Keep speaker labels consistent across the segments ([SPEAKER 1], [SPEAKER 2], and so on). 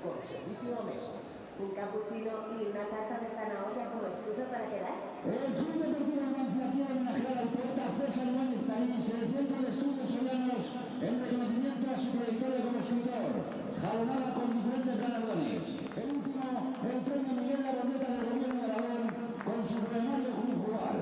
[SPEAKER 1] con servicio a mesa. Un cappuccino y una tarta de zanahoria como excusa para quedar.
[SPEAKER 2] El Club Deportivo Numancia quiere homenajear al poeta César Ibáñez París en el Centro de Estudios Sorianos en reconocimiento a su trayectoria como escritor, jalonada con diferentes galardones. El último, el premio Miguel de la Bordeta del Gobierno de Aragón con su poemario Jugar.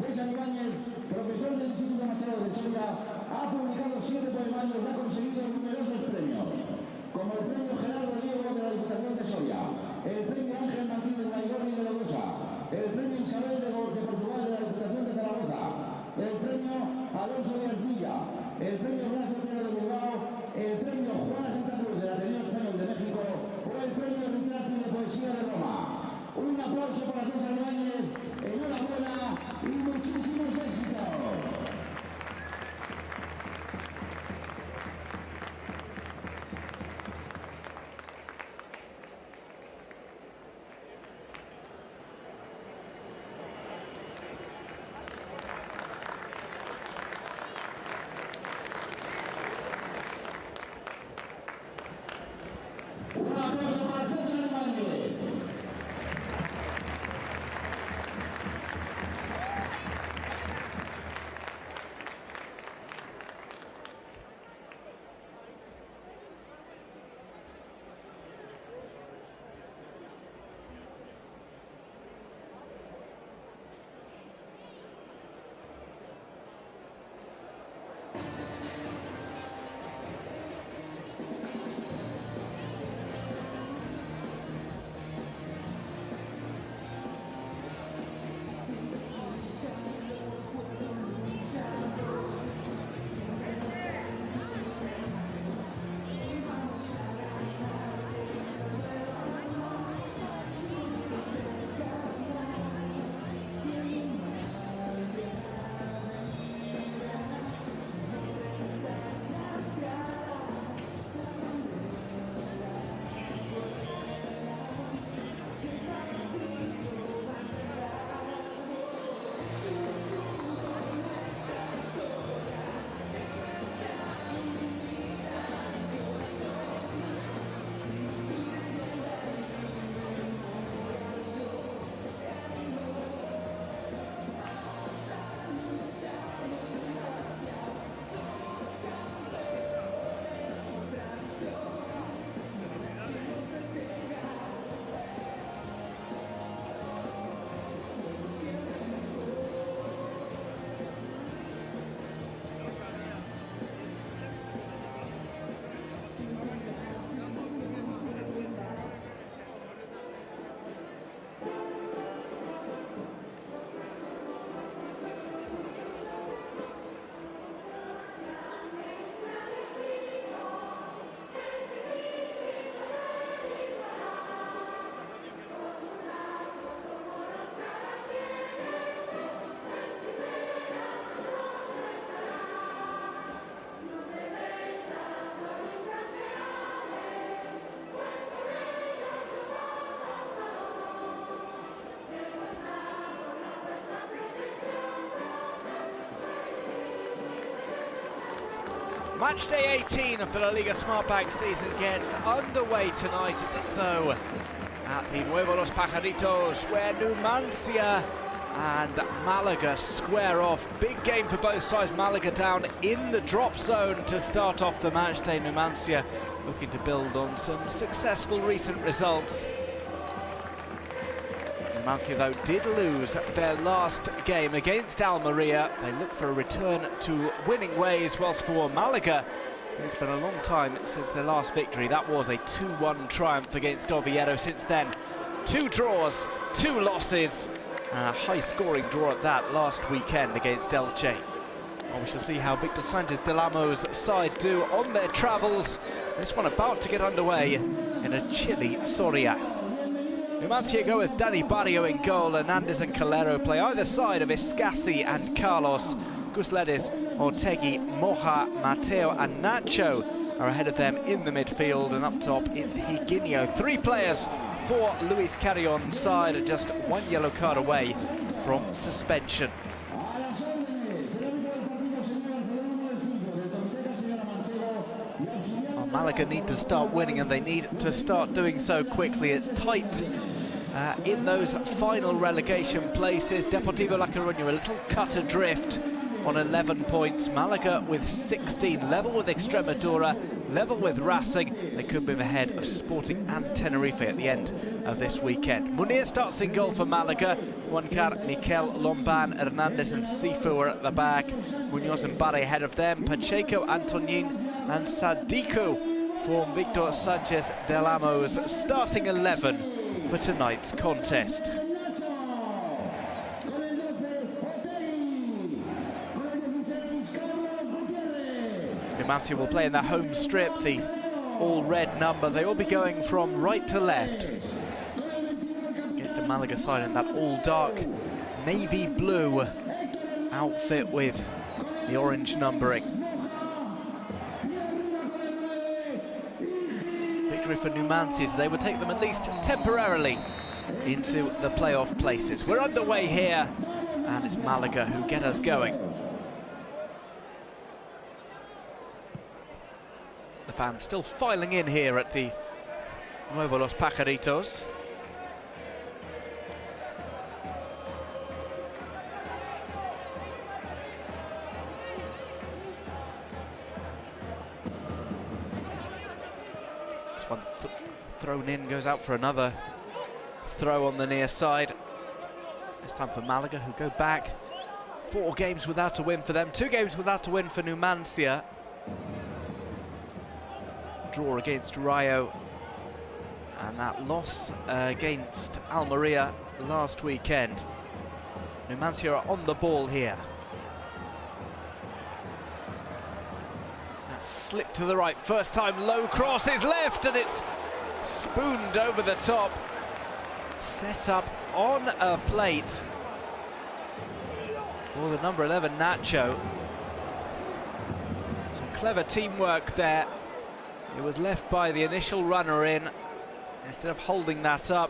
[SPEAKER 2] César Ibáñez, profesor del Instituto Machado de Soria, ha publicado 7 poemarios y ha conseguido numerosos premios, como el premio Gerardo Diego de la Diputación de Soria, el premio Ángel Martínez Maigorri de Lodosa, el premio Isabel de Portugal de la Diputación de Zaragoza, el premio Alonso de Arcilla, el premio Blas Otero de Bilbao, el premio Juana Santa Cruz del Ateneo Español de México o el premio Ritratti de Poesía de Roma. Un aplauso para César Ibáñez, enhorabuena y muchísimos éxitos.
[SPEAKER 3] Match day 18 of the La Liga Smartbank season gets underway tonight. It does so at the Nuevo Los Pajaritos, where Numancia and Malaga square off. Big game for both sides. Malaga down in the drop zone to start off the match day. Numancia looking to build on some successful recent results. Numancia, though, did lose their last game against Almeria. They look for a return to winning ways, whilst for Malaga, it's been a long time since their last victory. That was a 2-1 triumph against Oviedo. Since then, 2 draws, 2 losses, and a high-scoring draw at that last weekend against Elche. Well, we shall see how Victor Sanchez Delamo's side do on their travels. This one about to get underway in a chilly Soria. Numancia go with Dani Barrio in goal. Hernandez and Calero play either side of Escassi and Carlos. Gusledis, Ortegi, Moja, Mateo and Nacho are ahead of them in the midfield, and up top it's Higuinho. 3 players for Luis Carrion's side, just 1 yellow card away from suspension. Well, Malaga need to start winning, and they need to start doing so quickly. It's tight in those final relegation places. Deportivo La Coruña a little cut adrift on 11 points. Malaga with 16, level with Extremadura, level with Racing. They could move ahead of Sporting and Tenerife at the end of this weekend. Munir starts in goal for Malaga. Juancar, Mikel, Lomban, Hernandez and Sifu are at the back. Munoz and Barre ahead of them. Pacheco, Antonin and Sadiku form Victor Sanchez Del Amo's starting 11 for tonight's contest. Numancia will play in their home strip, the all-red number. They will be going from right to left against a Malaga side in that all-dark navy blue outfit with the orange numbering. Victory for Numancia today would take them at least temporarily into the playoff places. We're underway here, and it's Malaga who get us going. The fans still filing in here at the Nuevo Los Pajaritos. This one thrown in, goes out for another throw on the near side. This time for Malaga, who go back 4 games without a win for them, 2 games without a win for Numancia. Draw against Rayo, and that loss against Almeria last weekend. Numancia are on the ball here. That slip to the right, first time low cross is left, and it's spooned over the top. Set up on a plate for the number 11 Nacho. Some clever teamwork there. It was left by the initial runner in. Instead of holding that up,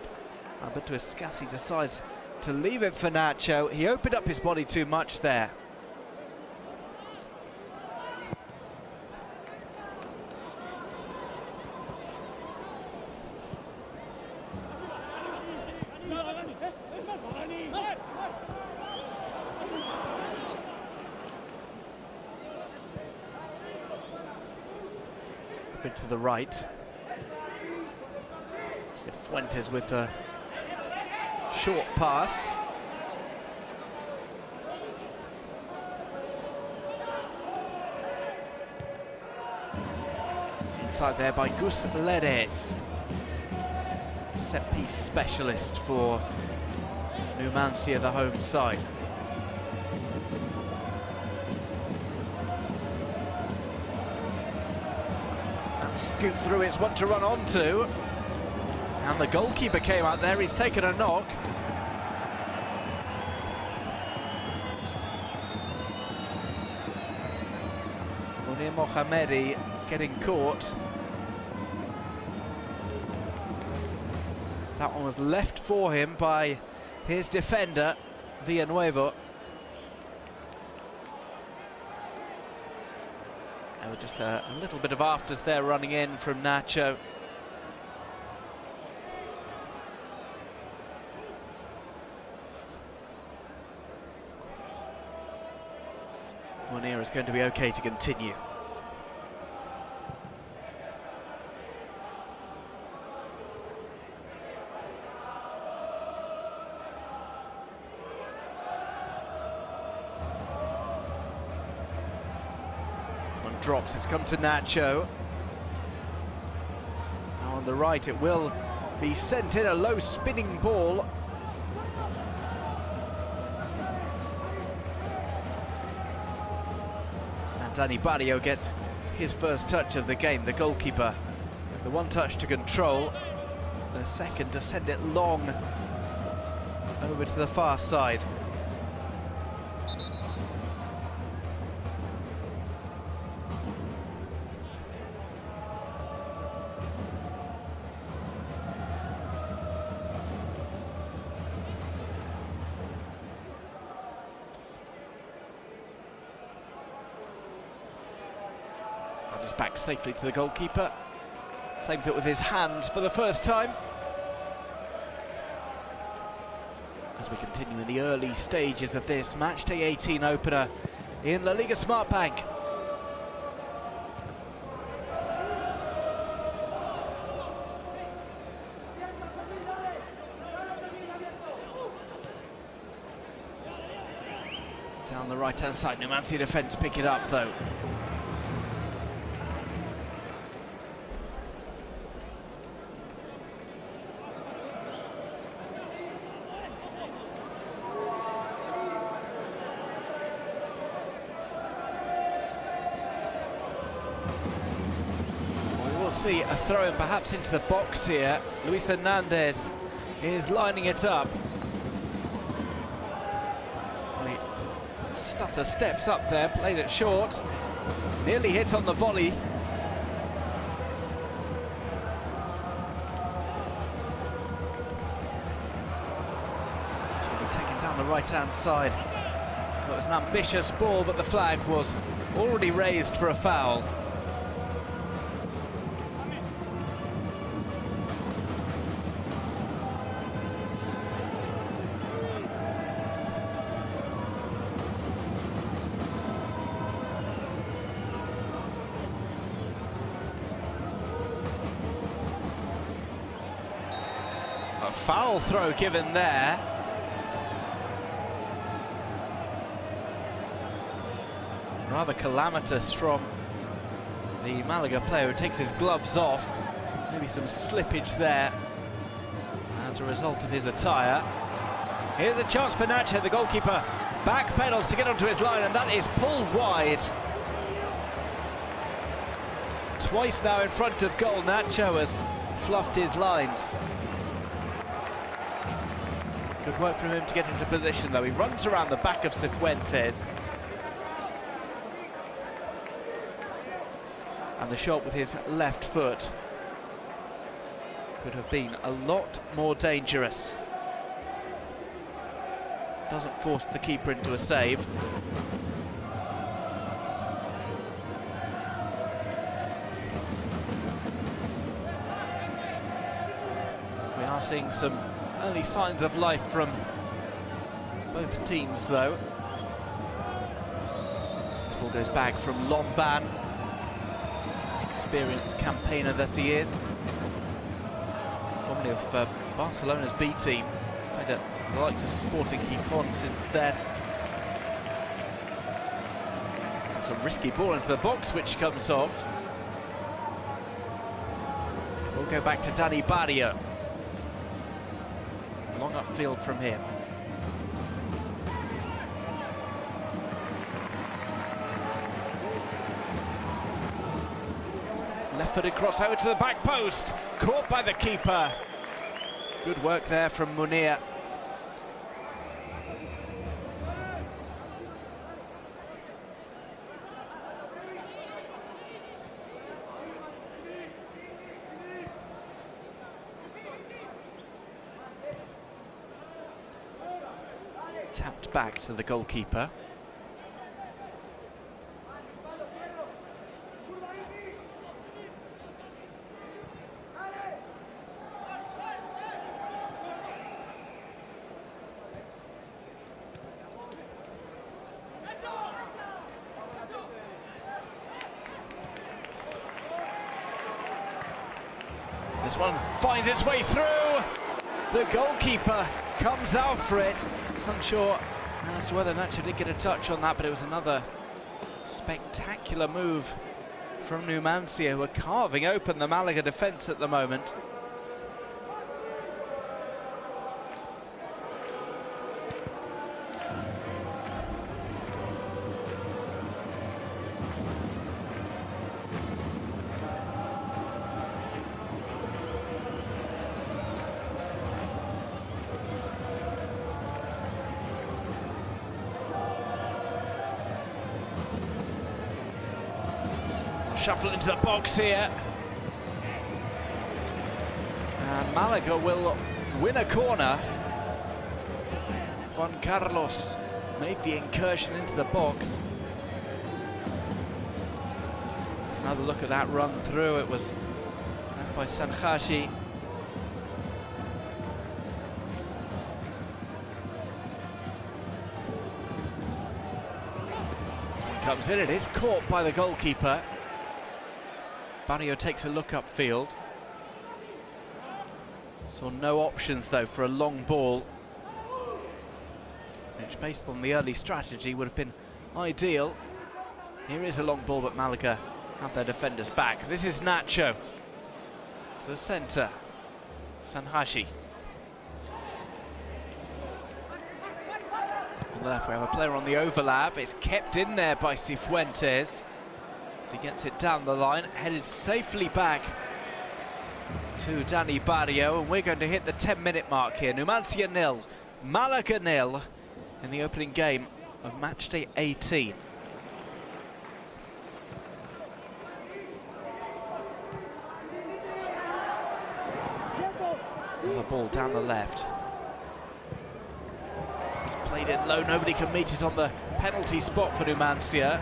[SPEAKER 3] Alberto Escassi decides to leave it for Nacho. He opened up his body too much there. To the right. Cifuentes with a short pass. Inside there by Gus Ledes, set-piece specialist for Numancia, the home side. Scoop through, it's one to run onto, and the goalkeeper came out there. He's taken a knock. Munir Mohammedi getting caught. That one was left for him by his defender Villanueva. Just a little bit of afters there running in from Nacho. Munir is going to be okay to continue. Drops, it's come to Nacho. Now on the right it will be sent in, a low spinning ball. And Dani Barrio gets his first touch of the game, the goalkeeper. The one touch to control, the second to send it long over to the far side. Back safely to the goalkeeper. Claims it with his hand for the first time. As we continue in the early stages of this matchday 18 opener in La Liga Smart Bank. Down the right-hand side, Numancia defence pick it up though. We will see a throw-in perhaps into the box here. Luis Hernandez is lining it up. Stutter steps up there, played it short, nearly hit on the volley. It's really taken down the right-hand side. It was an ambitious ball, but the flag was already raised for a foul. A foul throw given there. Rather calamitous from the Malaga player who takes his gloves off. Maybe some slippage there as a result of his attire. Here's a chance for Nacho, the goalkeeper. Back pedals to get onto his line, and that is pulled wide. Twice now in front of goal, Nacho has fluffed his lines. Good work from him to get into position though. He runs around the back of Cifuentes. And the shot with his left foot could have been a lot more dangerous. Doesn't force the keeper into a save. We are seeing some early signs of life from both teams though. This ball goes back from Lomban, experienced campaigner that he is. Formerly of Barcelona's B team, played at the likes of Sporting Gijón since then. That's a risky ball into the box which comes off. We'll go back to Dani Barrio. Long upfield from him. Left-footed cross over to the back post, caught by the keeper. Good work there from Munir. Tapped back to the goalkeeper. This one finds its way through. The goalkeeper comes out for it. It's unsure as to whether Nacho did get a touch on that, but it was another spectacular move from Numancia, who are carving open the Malaga defence at the moment. Shuffle into the box here. And Malaga will win a corner. Juan Carlos made the incursion into the box. Let's another look at that run through. It was by Sanhashi. This one comes in, it is caught by the goalkeeper. Barrio takes a look upfield. Saw no options though for a long ball, which based on the early strategy would have been ideal. Here is a long ball, but Malaga have their defenders back. This is Nacho to the centre. Sanhashi. On the left we have a player on the overlap. It's kept in there by Cifuentes. So he gets it down the line, headed safely back to Dani Barrio, and we're going to hit the 10-minute mark here. Numancia 0, Malaga 0 in the opening game of matchday 18. The ball down the left. It's played in low, nobody can meet it on the penalty spot for Numancia.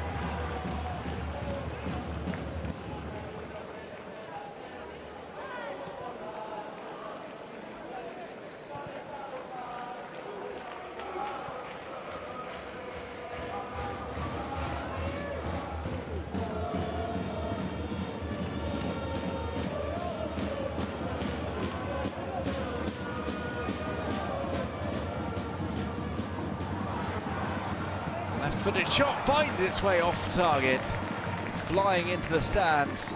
[SPEAKER 3] Left-footed shot finds its way off target, flying into the stands.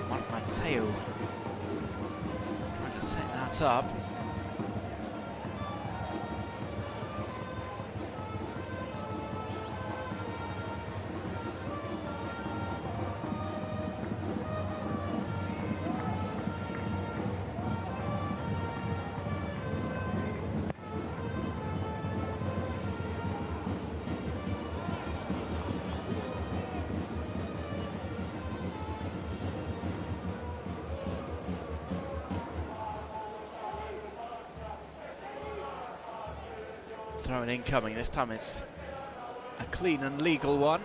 [SPEAKER 3] Juan Mateo trying to set that up. Throw an incoming, this time it's a clean and legal one.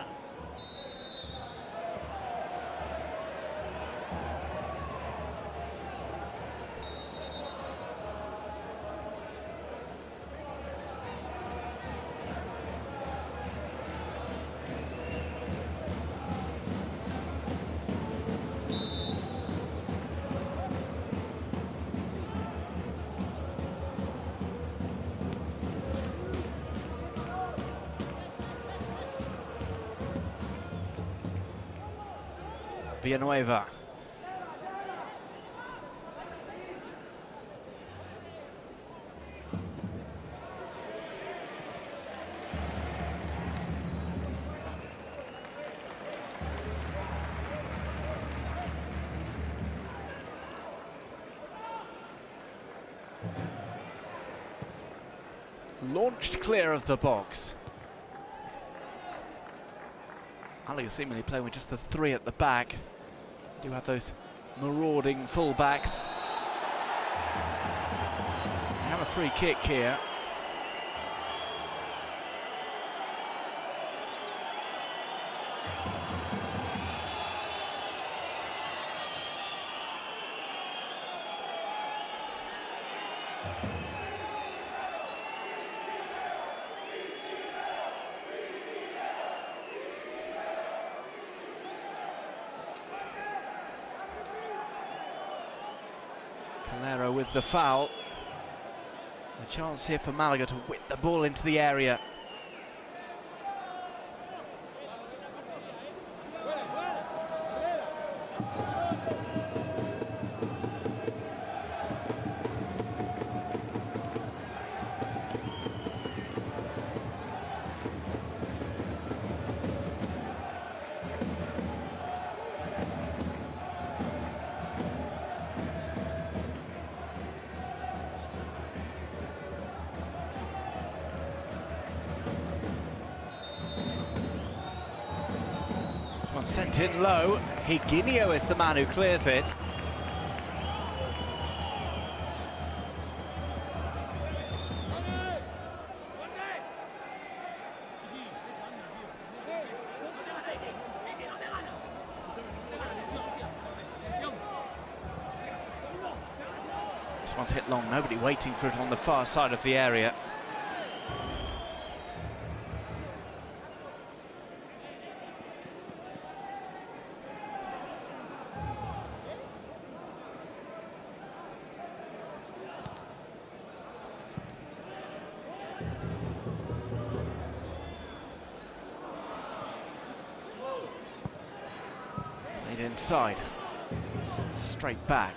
[SPEAKER 3] Villanueva. Launched clear of the box. Malaga seemingly playing with just the three at the back. Do have those marauding full-backs. They have a free kick here. Calero with the foul. A chance here for Malaga to whip the ball into the area. Sent in low. Higuinho is the man who clears it. This one's hit long, nobody waiting for it on the far side of the area. Played inside, straight back.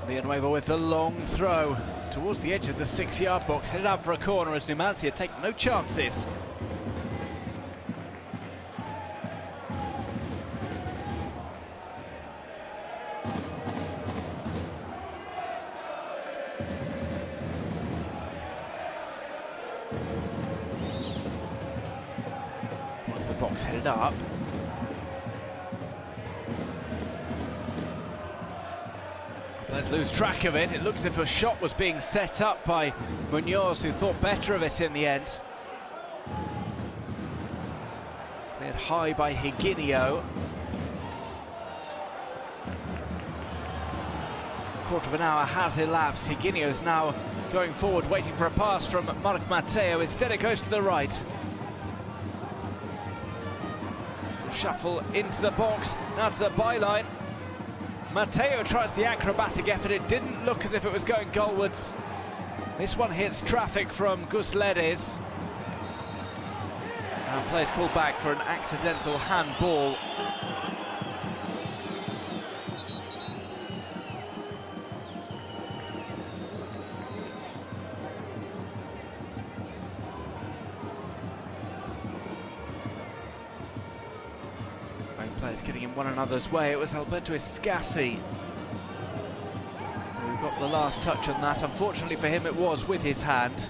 [SPEAKER 3] Villanueva with the long throw towards the edge of the 6-yard box, headed out for a corner as Numancia take no chances. Into the box, headed up. Let's lose track of it. It looks as if a shot was being set up by Munoz, who thought better of it in the end. Cleared high by Higuinho. Quarter of an hour has elapsed. Higuinho's now going forward, waiting for a pass from Marc Mateo. Instead it goes to the right. Shuffle into the box, now to the byline. Mateo tries the acrobatic effort. It didn't look as if it was going goalwards. This one hits traffic from Gusledes. Now players called back for an accidental handball. Players getting in one another's way. It was Alberto Escassi who got the last touch on that. Unfortunately for him, it was with his hand.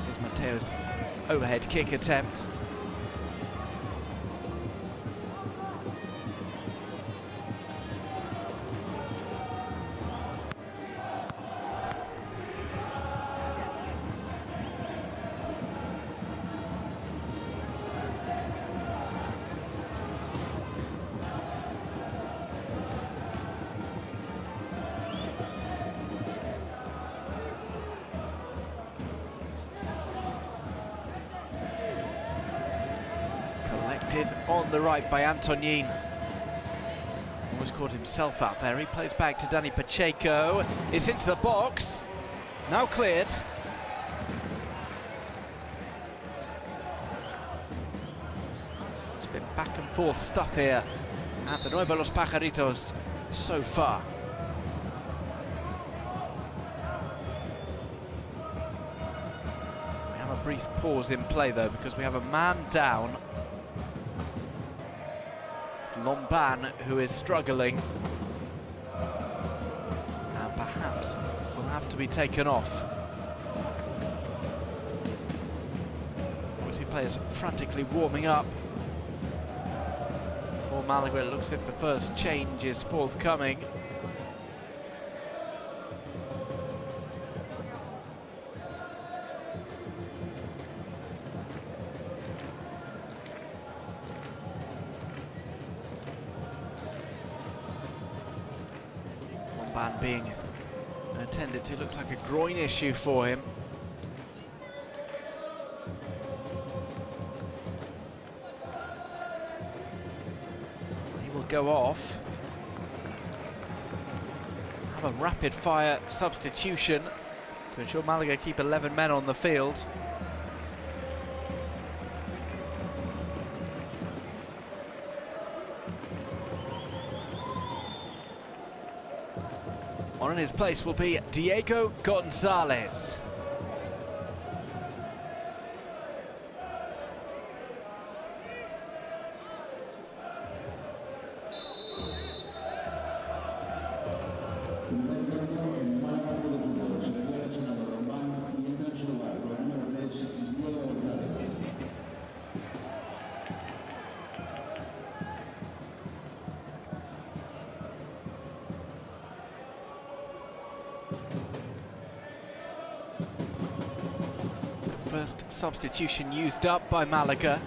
[SPEAKER 3] Here's Mateo's overhead kick attempt. On the right by Antonin. Almost caught himself out there. He plays back to Danny Pacheco. It's into the box. Now cleared. It's been back and forth stuff here at the Nuevo Los Pajaritos so far. We have a brief pause in play though, because we have a man down. Lomban, who is struggling and perhaps will have to be taken off. Obviously players frantically warming up. For Malaga, it looks as if the first change is forthcoming. Being attended to, looks like a groin issue for him. He will go off. Have a rapid fire substitution to ensure Malaga keep 11 men on the field. On in his place will be Diego Gonzalez. The first substitution used up by Malaga.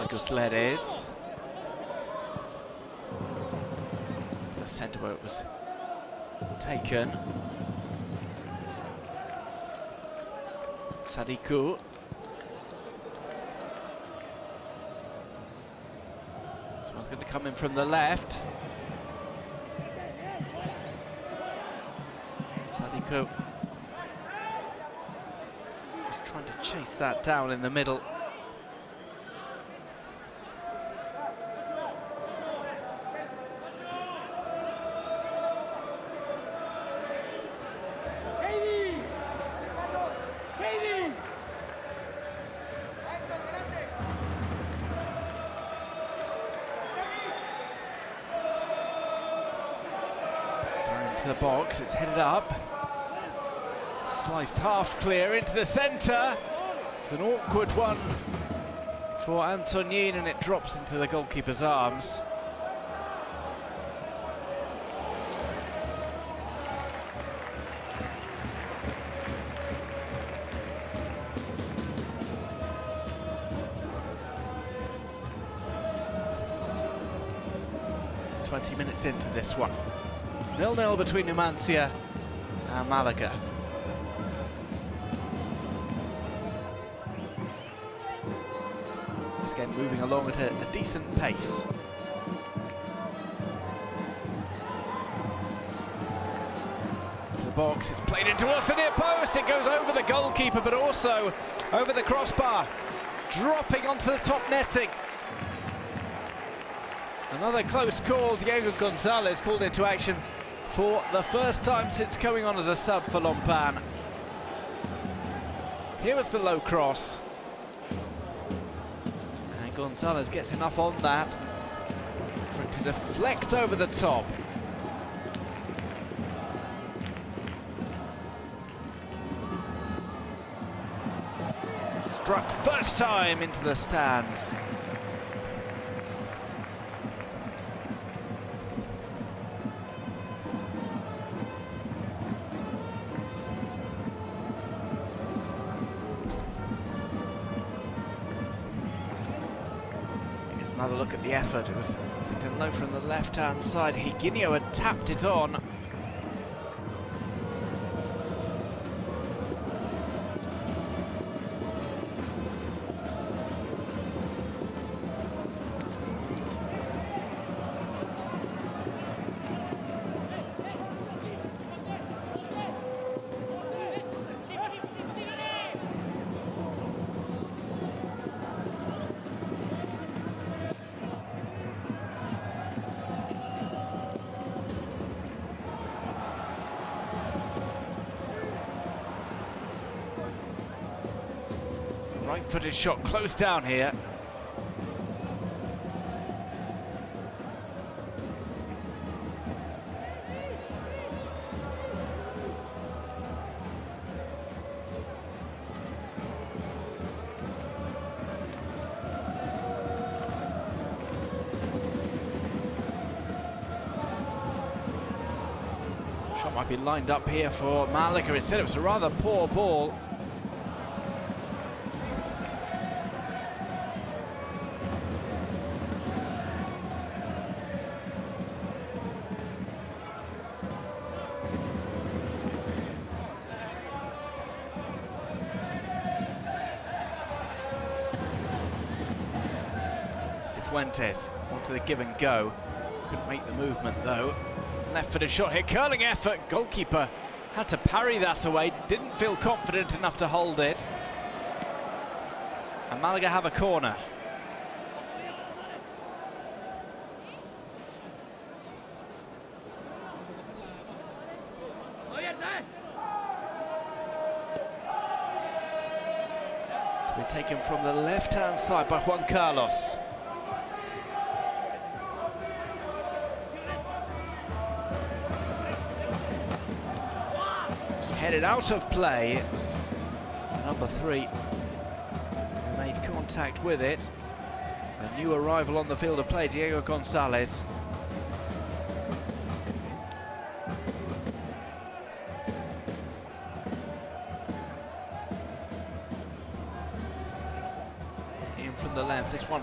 [SPEAKER 3] Gusledes. The centre where it was taken. Sadiku. Someone's going to come in from the left. Sadiku was trying to chase that down in the middle. Into the box, it's headed up. Sliced half clear into the centre. It's an awkward one for Antonin, and it drops into the goalkeeper's arms. Minutes into this one. 0-0 between Numancia and Malaga. This game moving along at a decent pace. To the box, it's played in towards the near post. It goes over the goalkeeper, but also over the crossbar, dropping onto the top netting. Another close call. Diego Gonzalez called into action for the first time since coming on as a sub for Lompan. Here was the low cross. And Gonzalez gets enough on that for it to deflect over the top. Struck first time into the stands. Another look at the effort. It was Sington low from the left-hand side. Higuinho had tapped it on. Right-footed shot close down here. Shot might be lined up here for Malaga. Instead, it was a rather poor ball. Fuentes wanted to give and go, couldn't make the movement though. Left-footed shot here, curling effort, goalkeeper had to parry that away, didn't feel confident enough to hold it. And Malaga have a corner. To be taken from the left-hand side by Juan Carlos. Headed out of play. It was number 3, Made contact with it. A new arrival on the field of play, Diego Gonzalez. In from the left, this one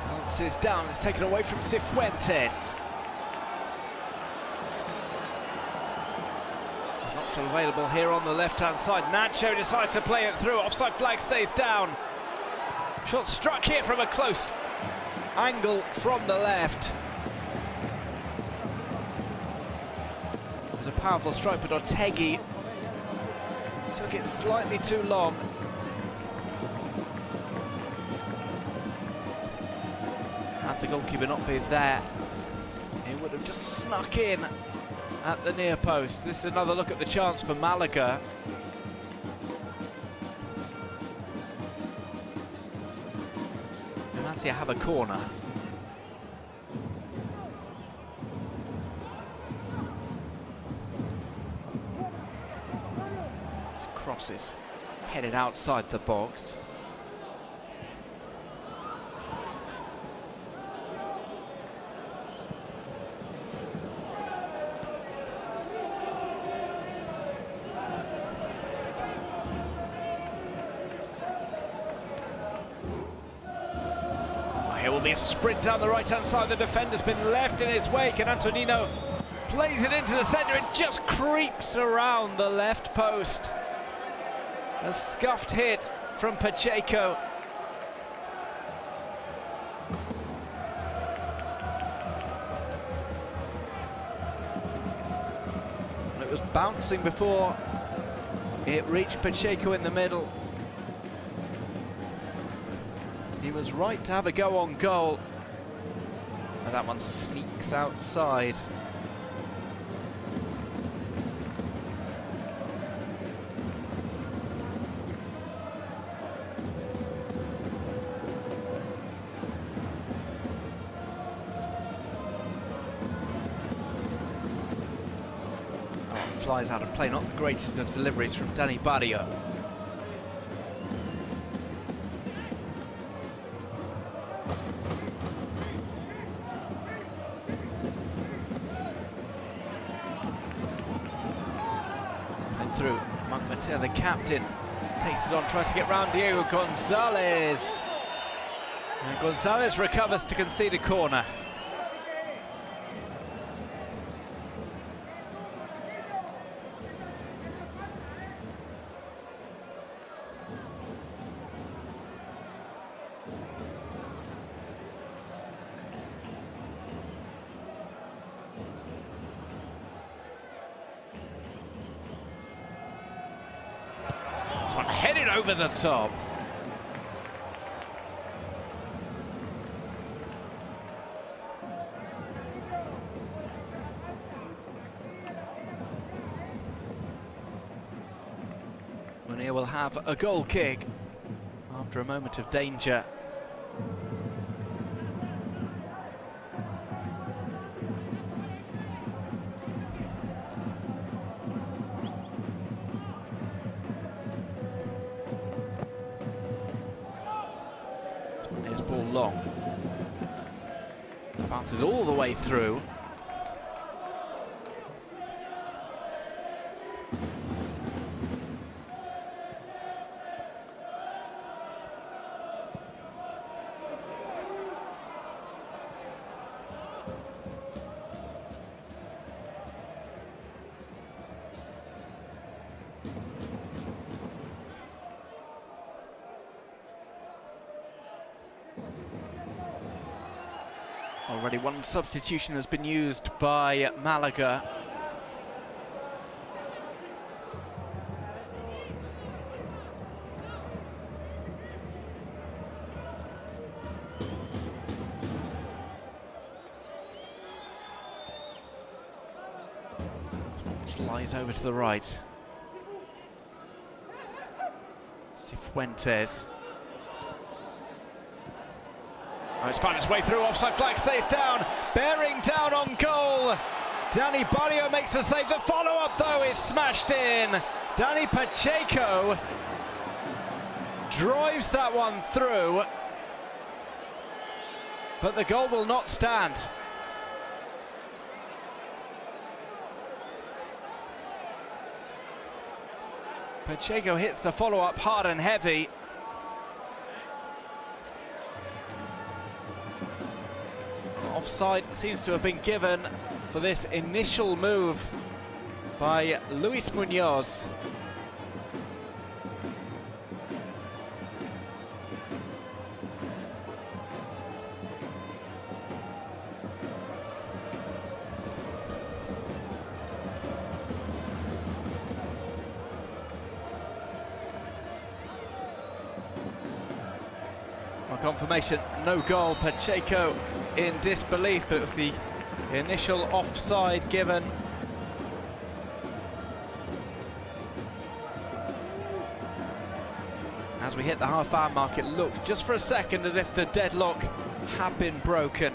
[SPEAKER 3] bounces down, it's taken away from Cifuentes. There's an option available here on the left-hand side. Nacho decides to play it through, offside flag stays down. Shot struck here from a close angle from the left. It was a powerful strike, but Ortegui took it slightly too long. Had the goalkeeper not been there, it would have just snuck in at the near post. This is another look at the chance for Malaga. Numancia have a corner. This cross is headed outside the box. Here will be a sprint down the right-hand side. The defender's been left in his wake, and Antonino plays it into the centre. It just creeps around the left post. A scuffed hit from Pacheco. It was bouncing before it reached Pacheco in the middle. He was right to have a go on goal, and that one sneaks outside. Oh, flies out of play, not the greatest of deliveries from Dani Barrio. Through, Mohammed, the captain, takes it on, tries to get round Diego Gonzalez. And Gonzalez recovers to concede a corner. One headed over the top. Munir will have a goal kick after a moment of danger. Munir's ball long. Bounces all the way through. Already one substitution has been used by Malaga. Flies over to the right. Cifuentes. Oh, it's found its way through, offside flag stays down, bearing down on goal. Dani Barrio makes the save, the follow-up though is smashed in. Dani Pacheco drives that one through, but the goal will not stand. Pacheco hits the follow-up hard and heavy. Offside seems to have been given for this initial move by Luis Munoz. On confirmation, no goal. Pacheco in disbelief, but it was the initial offside given. As we hit the half-hour mark, it looked just for a second as if the deadlock had been broken.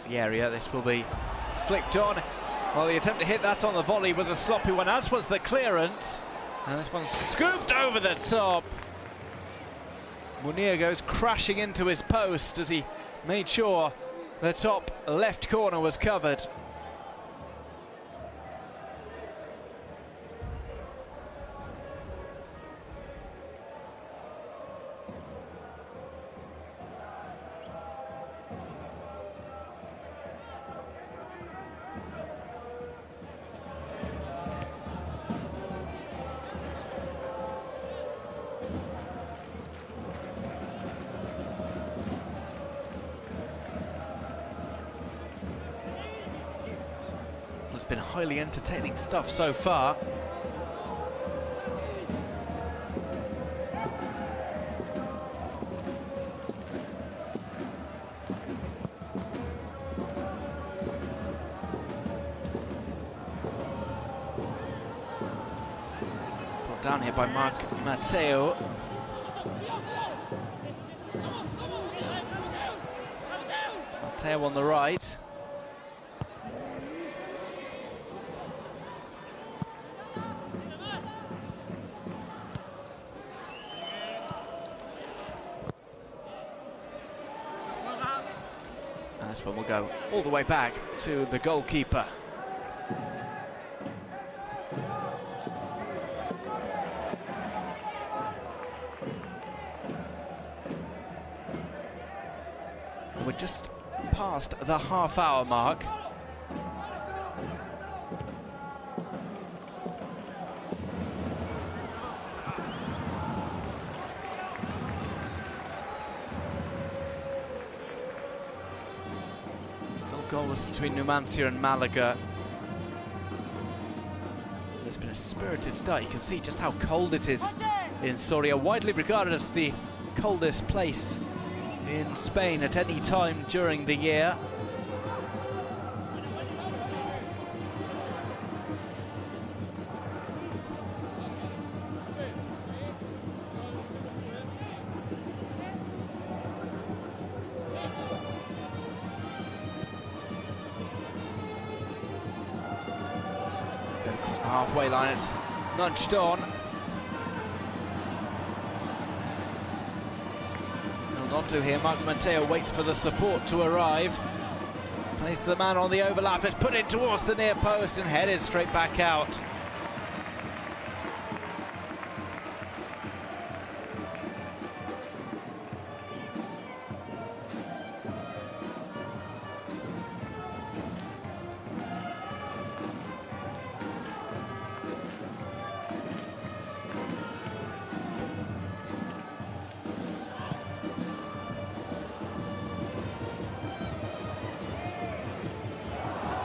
[SPEAKER 3] The area, this will be flicked on. Well, the attempt to hit that on the volley was a sloppy one, as was the clearance, and this one scooped over the top. Munir goes crashing into his post as he made sure the top left corner was covered. It's been highly entertaining stuff so far. Brought down here by Mark Matteo. Matteo on the right. This one will go all the way back to the goalkeeper. We're just past the half-hour mark. Still goalless between Numancia and Malaga. There's been a spirited start. You can see just how cold it is in Soria, widely regarded as the coldest place in Spain at any time during the year. Across the halfway line, it's nudged on. Held on to here, Mark Matteo waits for the support to arrive. Plays the man on the overlap, it's put in towards the near post and headed straight back out.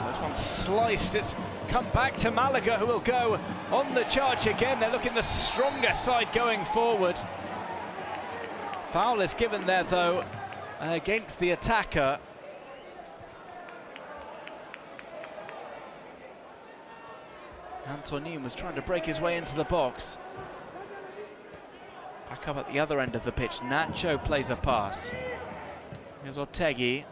[SPEAKER 3] This one sliced, it's come back to Malaga, who will go on the charge again. They're looking the stronger side going forward. Foul is given there, though, against the attacker. Antonin was trying to break his way into the box. Back up at the other end of the pitch, Nacho plays a pass. Here's Ortegui.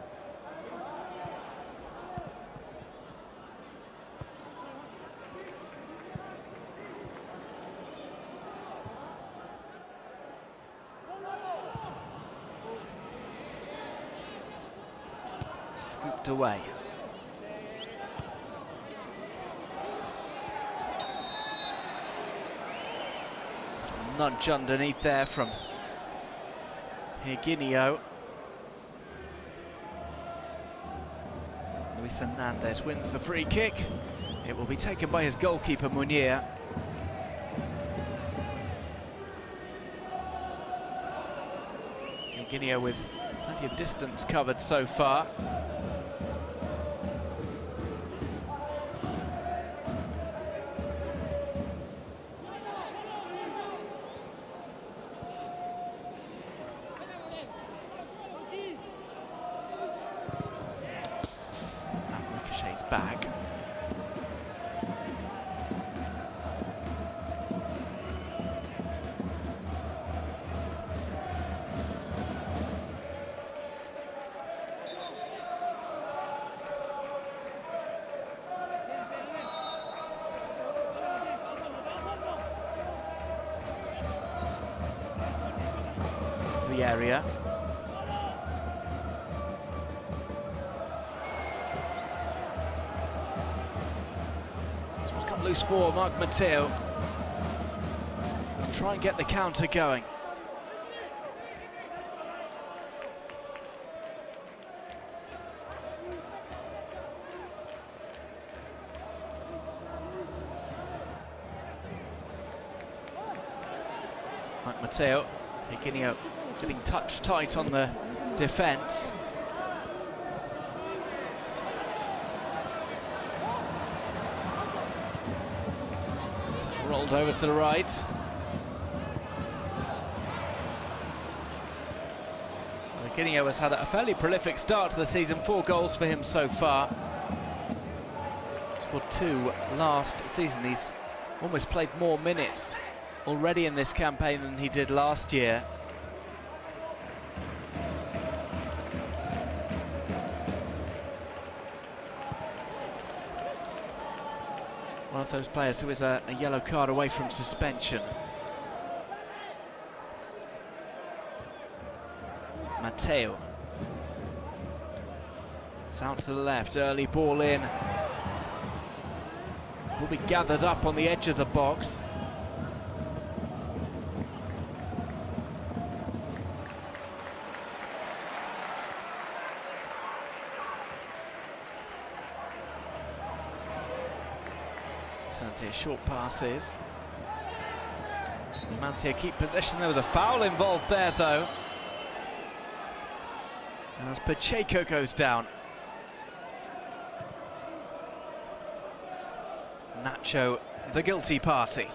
[SPEAKER 3] Scooped away. Nudge underneath there from Higuinho. Luis Hernandez wins the free kick. It will be taken by his goalkeeper, Munir. Higuinho with plenty of distance covered so far. Back. That's the area. Loose for Mark Mateo. Try and get the counter going. Mark Mateo, Higuinho getting touch tight on the defence. Rolled over to the right. Higuinho has had a fairly prolific start to the season, 4 goals for him so far. Scored 2 last season. He's almost played more minutes already in this campaign than he did last year. One of those players who is a yellow card away from suspension. Mateo. It's out to the left, early ball in. Will be gathered up on the edge of the box. Short passes. Numancia keep possession. There was a foul involved there, though. As Pacheco goes down. Nacho, the guilty party.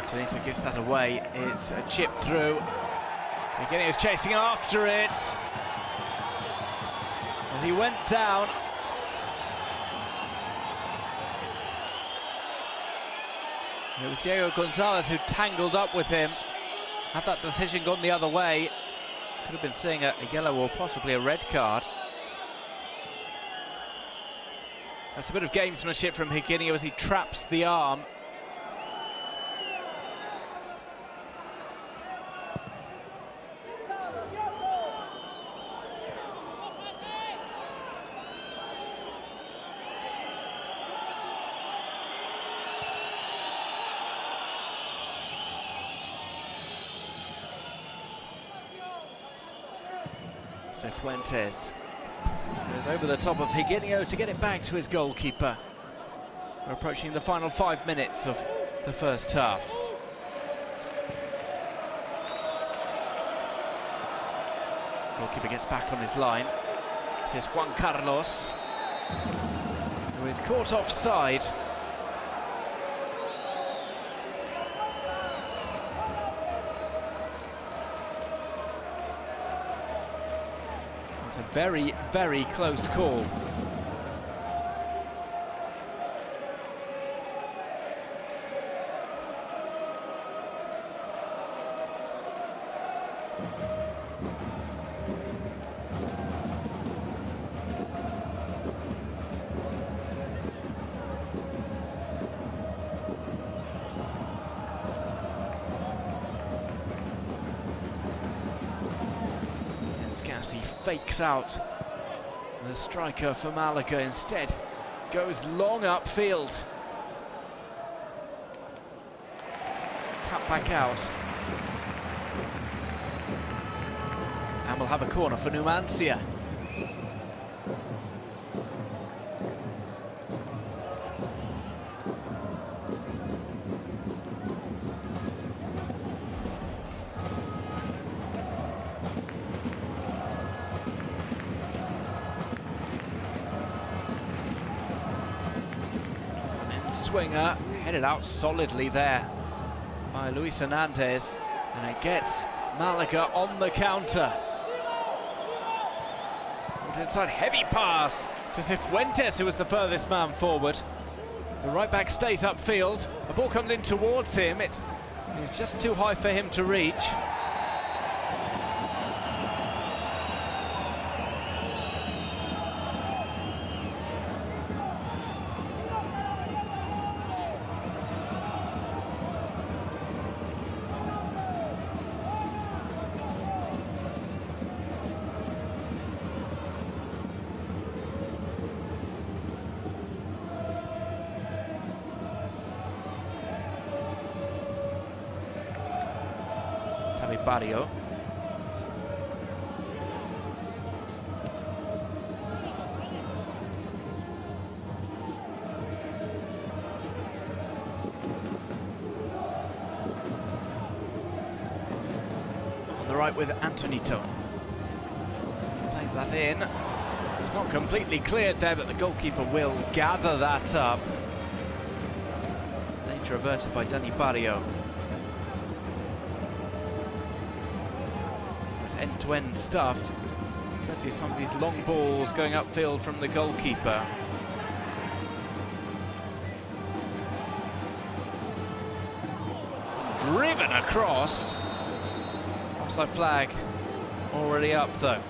[SPEAKER 3] Antonito gives that away. It's a chip through. Higuinho is chasing after it. Well, he went down. It was Diego Gonzalez who tangled up with him. Had that decision gone the other way, could have been seeing a yellow or possibly a red card. That's a bit of gamesmanship from Higuinho as he traps the arm. Cifuentes goes over the top of Higuinho to get it back to his goalkeeper. We're approaching the final 5 minutes of the first half. Goalkeeper gets back on his line. This is Juan Carlos, who is caught offside. It's a very, very close call. He fakes out the striker for Malaga, instead goes long upfield. Tap back out. And we'll have a corner for Numancia. Swinger headed out solidly there by Luis Hernandez, and it gets Malaga on the counter. Inside, heavy pass to Cifuentes, who was the furthest man forward. The right back stays upfield. The ball comes in towards him. It is just too high for him to reach. Barrio. On the right with Antonito. Plays that in. It's not completely cleared there, but the goalkeeper will gather that up. Danger averted by Dani Barrio. End-to-end stuff. You can see some of these long balls going upfield from the goalkeeper. Driven across. Offside flag already up though.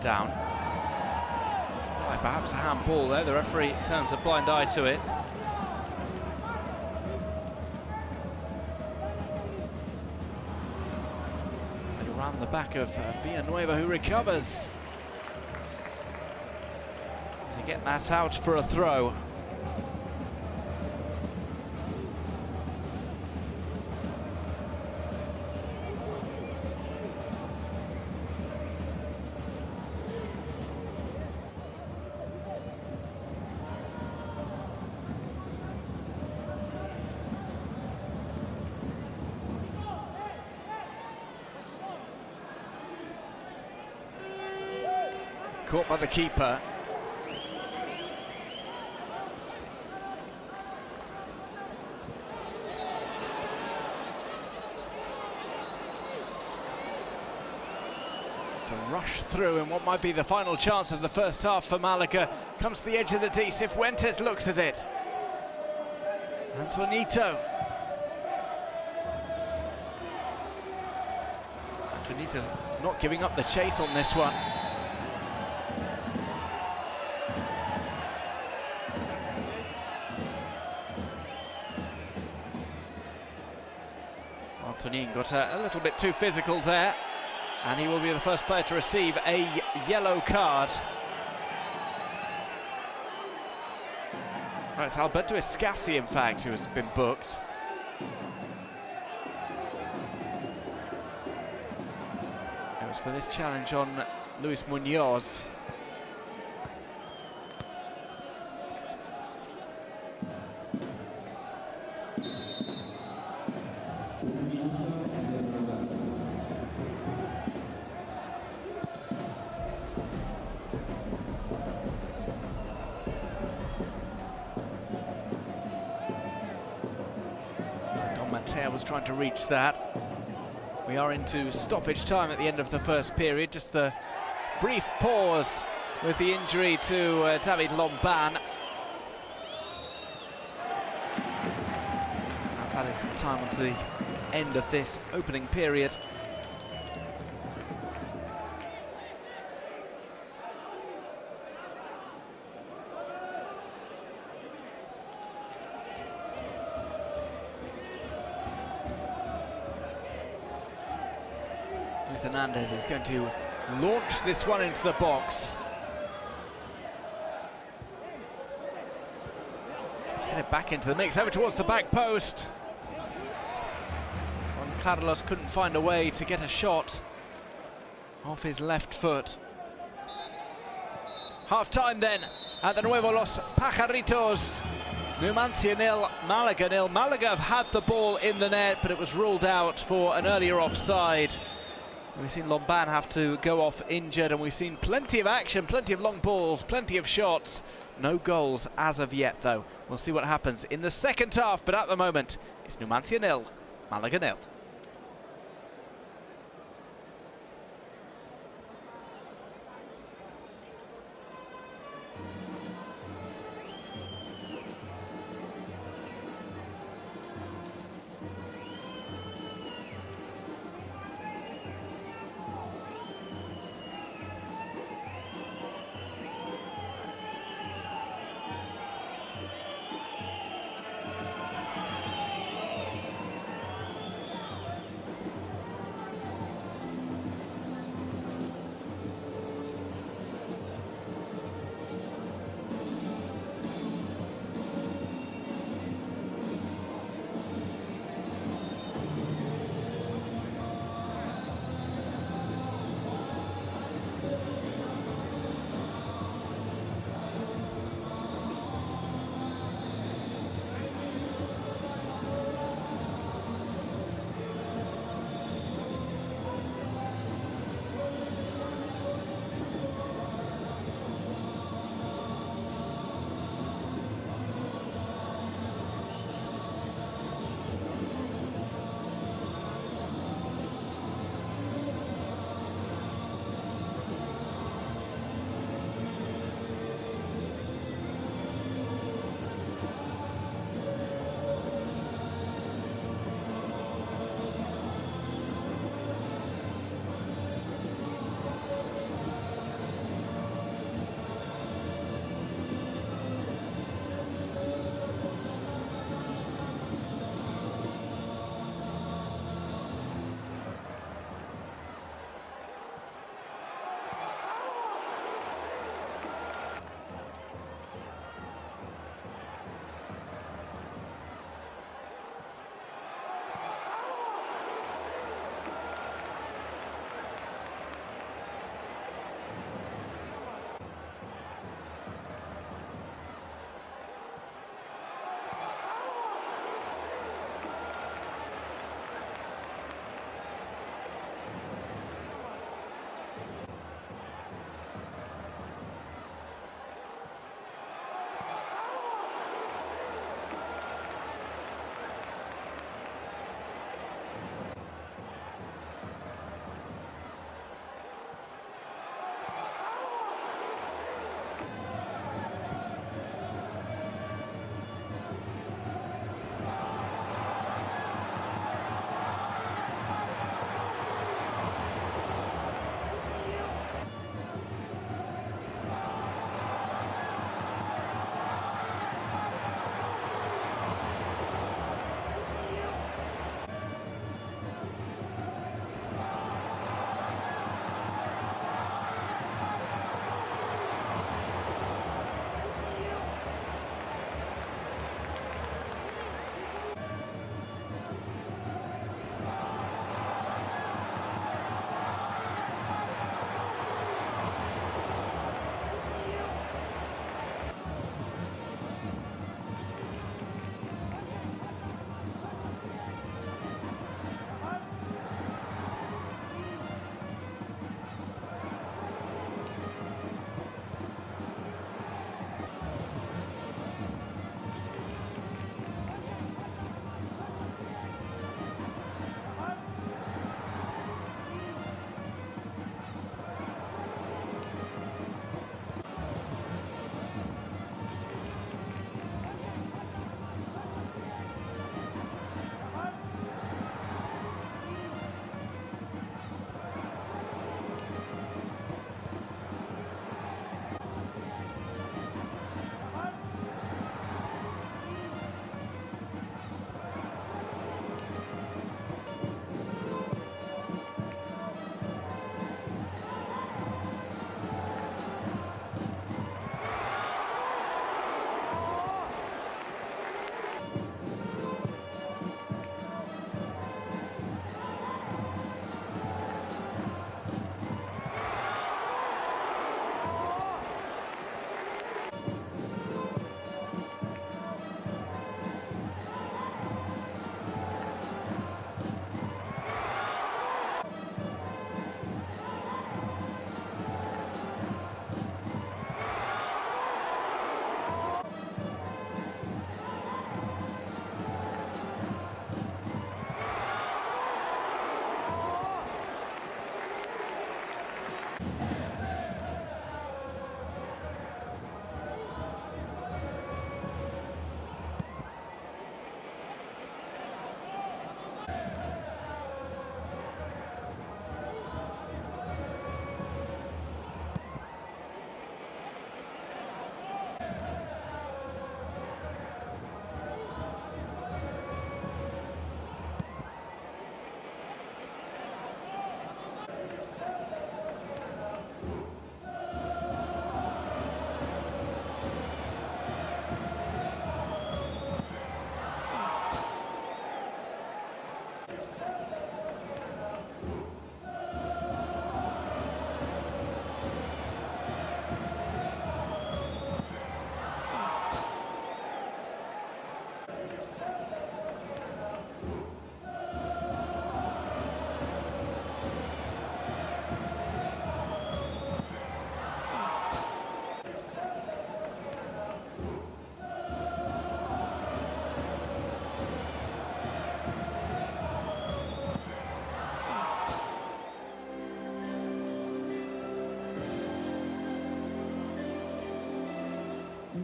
[SPEAKER 3] Down. Right, perhaps a handball there. The referee turns a blind eye to it. And around the back of Villanueva, who recovers to get that out for a throw. Caught by the keeper. It's a rush through in what might be the final chance of the first half for Malaga. Comes to the edge of the D. Cifuentes looks at it. Antonito. Antonito not giving up the chase on this one. Antonin got a little bit too physical there, and he will be the first player to receive a yellow card. Right, it's Alberto Escassi, in fact, who has been booked. It was for this challenge on Luis Munoz. Was trying to reach that. We are into stoppage time at the end of the first period. Just the brief pause with the injury to David Lomban. That's added some time onto the end of this opening period. Hernandez is going to launch this one into the box. Get it back into the mix, over towards the back post. Juan Carlos couldn't find a way to get a shot off his left foot. Half-time then at the Nuevo Los Pajaritos. Numancia 0, Malaga 0. Malaga have had the ball in the net, but it was ruled out for an earlier offside. We've seen Lomban have to go off injured, and we've seen plenty of action, plenty of long balls, plenty of shots. No goals as of yet, though. We'll see what happens in the second half, but at the moment, it's Numancia 0, Malaga 0.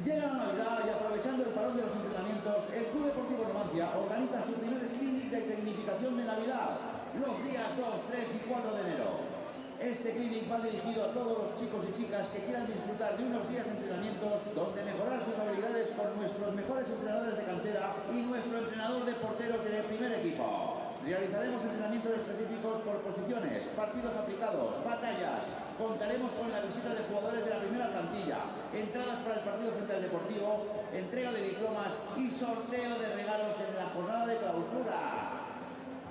[SPEAKER 2] Llega la Navidad y aprovechando el parón de los entrenamientos, el Club Deportivo Numancia organiza su primer clinic de tecnificación de Navidad, los días 2, 3 y 4 de enero. Este clinic va dirigido a todos los chicos y chicas que quieran disfrutar de unos días de entrenamientos donde mejorar sus habilidades con nuestros mejores entrenadores de cantera y nuestro entrenador de porteros del primer equipo. Realizaremos entrenamientos específicos por posiciones, partidos aplicados, batallas. Contaremos con la visita de jugadores de la primera plantilla, entradas para el partido frente al Deportivo, entrega de diplomas y sorteo de regalos en la jornada de clausura.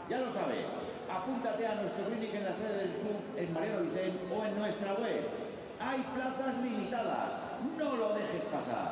[SPEAKER 2] Ya lo sabe, apúntate a nuestro clinic en la sede del club en Mariano Vicente o en nuestra web. Hay plazas limitadas, no lo dejes pasar.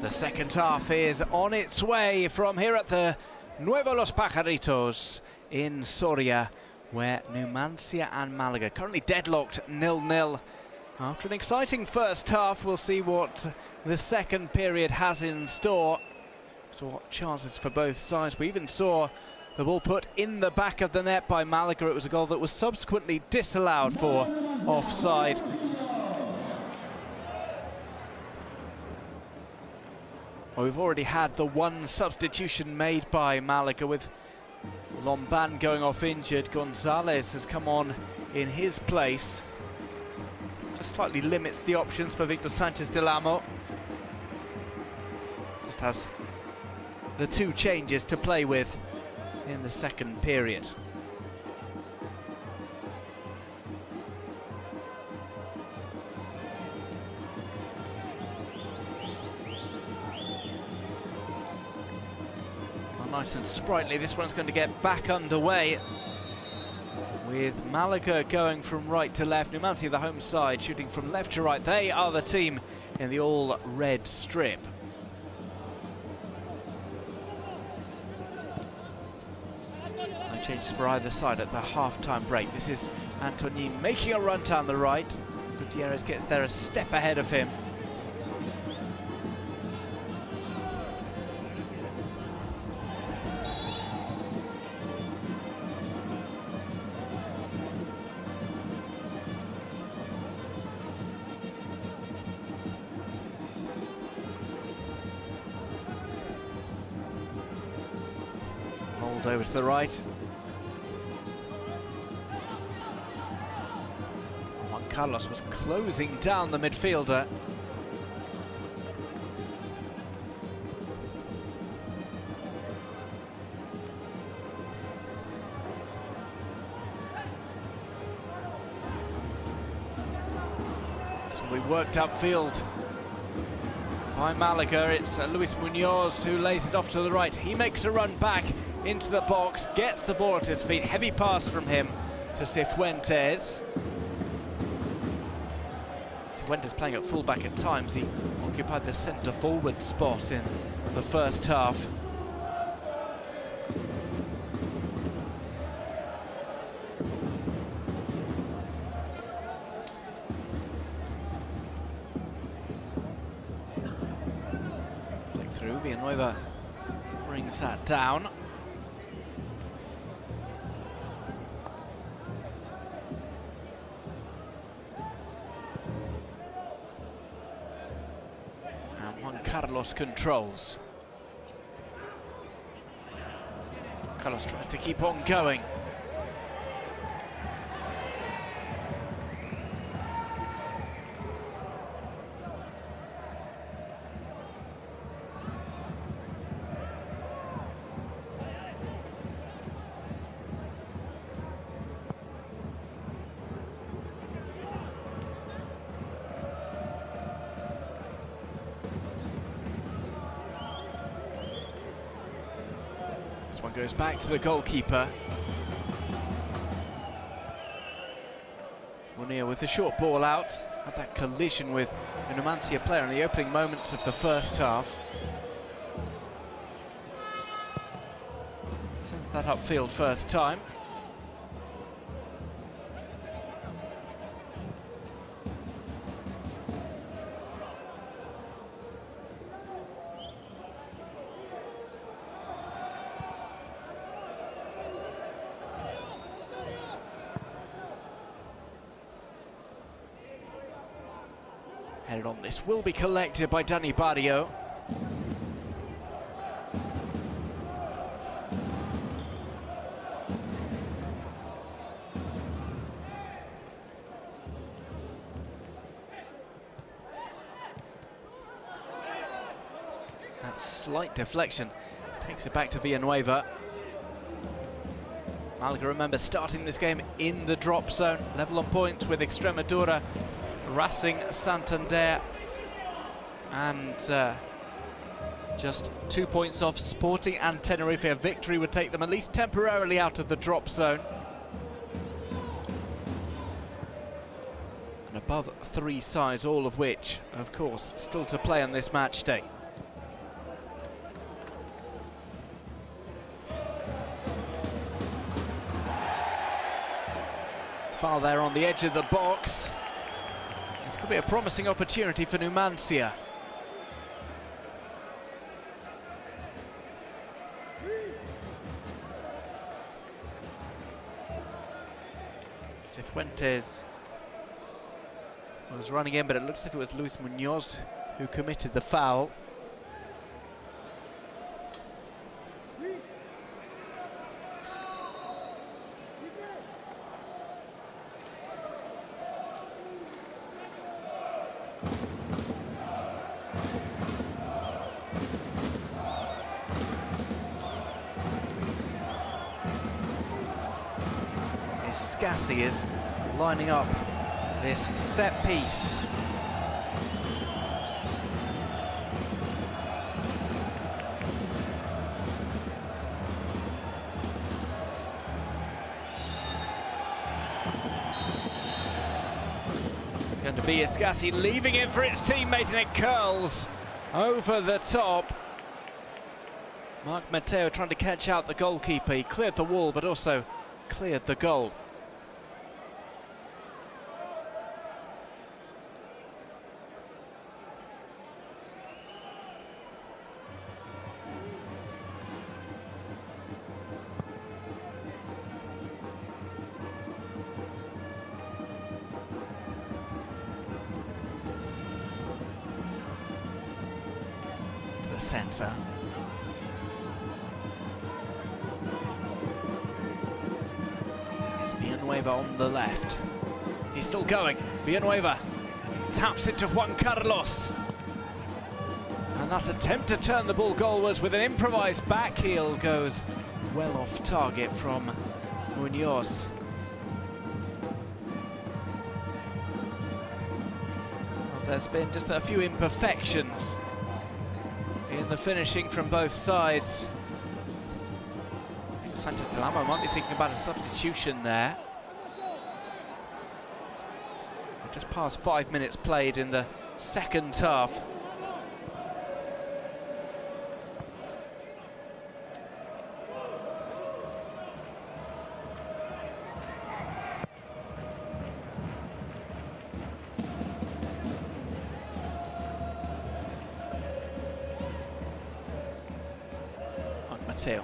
[SPEAKER 3] The second half is on its way from here at the Nuevo Los Pajaritos in Soria, where Numancia and Malaga currently deadlocked 0-0. After an exciting first half, we'll see what the second period has in store. So what chances for both sides. We even saw the ball put in the back of the net by Malaga. It was a goal that was subsequently disallowed for offside. Well, we've already had the one substitution made by Malaga with Lomban going off injured. Gonzalez has come on in his place. Just slightly limits the options for Victor Sanchez Del Amo. Just has the two changes to play with in the second period. Nice and sprightly, this one's going to get back underway with Malaga going from right to left. Numancia, the home side, shooting from left to right. They are the team in the all-red strip. No changes for either side at the half-time break. This is Antonin making a run down the right. Gutierrez gets there a step ahead of him. Over to the right. Juan Carlos was closing down the midfielder. This will be worked upfield by Malaga. It's Luis Munoz who lays it off to the right. He makes a run back into the box, gets the ball at his feet. Heavy pass from him to Cifuentes. Cifuentes playing at fullback at times. He occupied the centre forward spot in the first half. Playing through, Villanueva brings that down. Carlos controls. Carlos tries to keep on going. This one goes back to the goalkeeper. Munir with the short ball out. Had that collision with a Numancia player in the opening moments of the first half. Sends that upfield first time. Headed on, this will be collected by Dani Barrio. That slight deflection takes it back to Villanueva. Malaga, remember, starting this game in the drop zone, level on points with Extremadura, Racing Santander, and just 2 points off Sporting and Tenerife. A victory would take them at least temporarily out of the drop zone. And above three sides, all of which, of course, still to play on this match day. Foul there on the edge of the box. This could be a promising opportunity for Numancia. Cifuentes was running in, but it looks as if it was Luis Munoz who committed the foul. Scassi is lining up this set piece. It's going to be Scassi leaving it for its teammate, and it curls over the top. Mark Mateo trying to catch out the goalkeeper. He cleared the wall, but also cleared the goal. The centre. Villanueva on the left. He's still going. Villanueva taps it to Juan Carlos. And that attempt to turn the ball goalwards with an improvised back heel goes well off target from Munoz. Well, there's been just a few imperfections in the finishing from both sides. Sanchez Del Amo might be thinking about a substitution there. We're just past 5 minutes played in the second half. Mateo.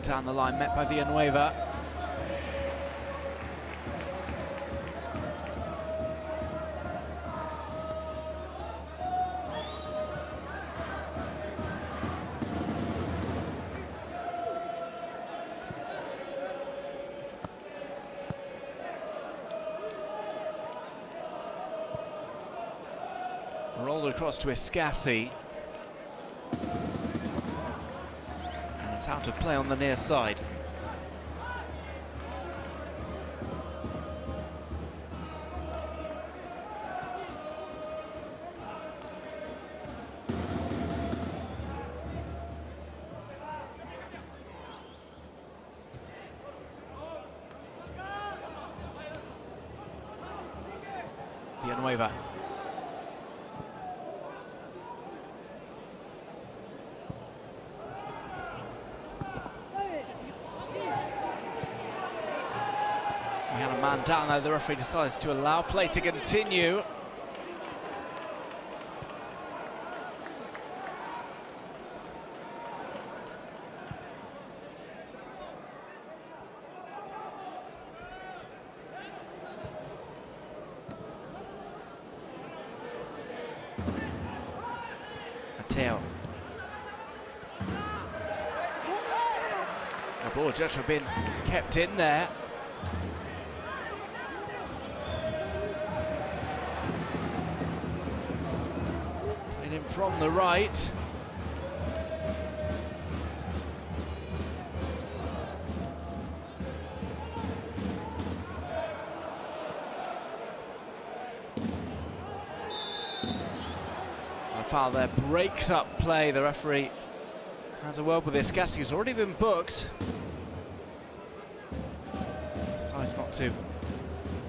[SPEAKER 3] Down the line, met by Villanueva. Rolled across to Scassi. It's out of play on the near side. Villanueva. We had a man down there. The referee decides to allow play to continue. Mateo. The ball just have been kept in there. In from the right. A foul there breaks up play. The referee has a word with Scassi, who's already been booked. Decides not to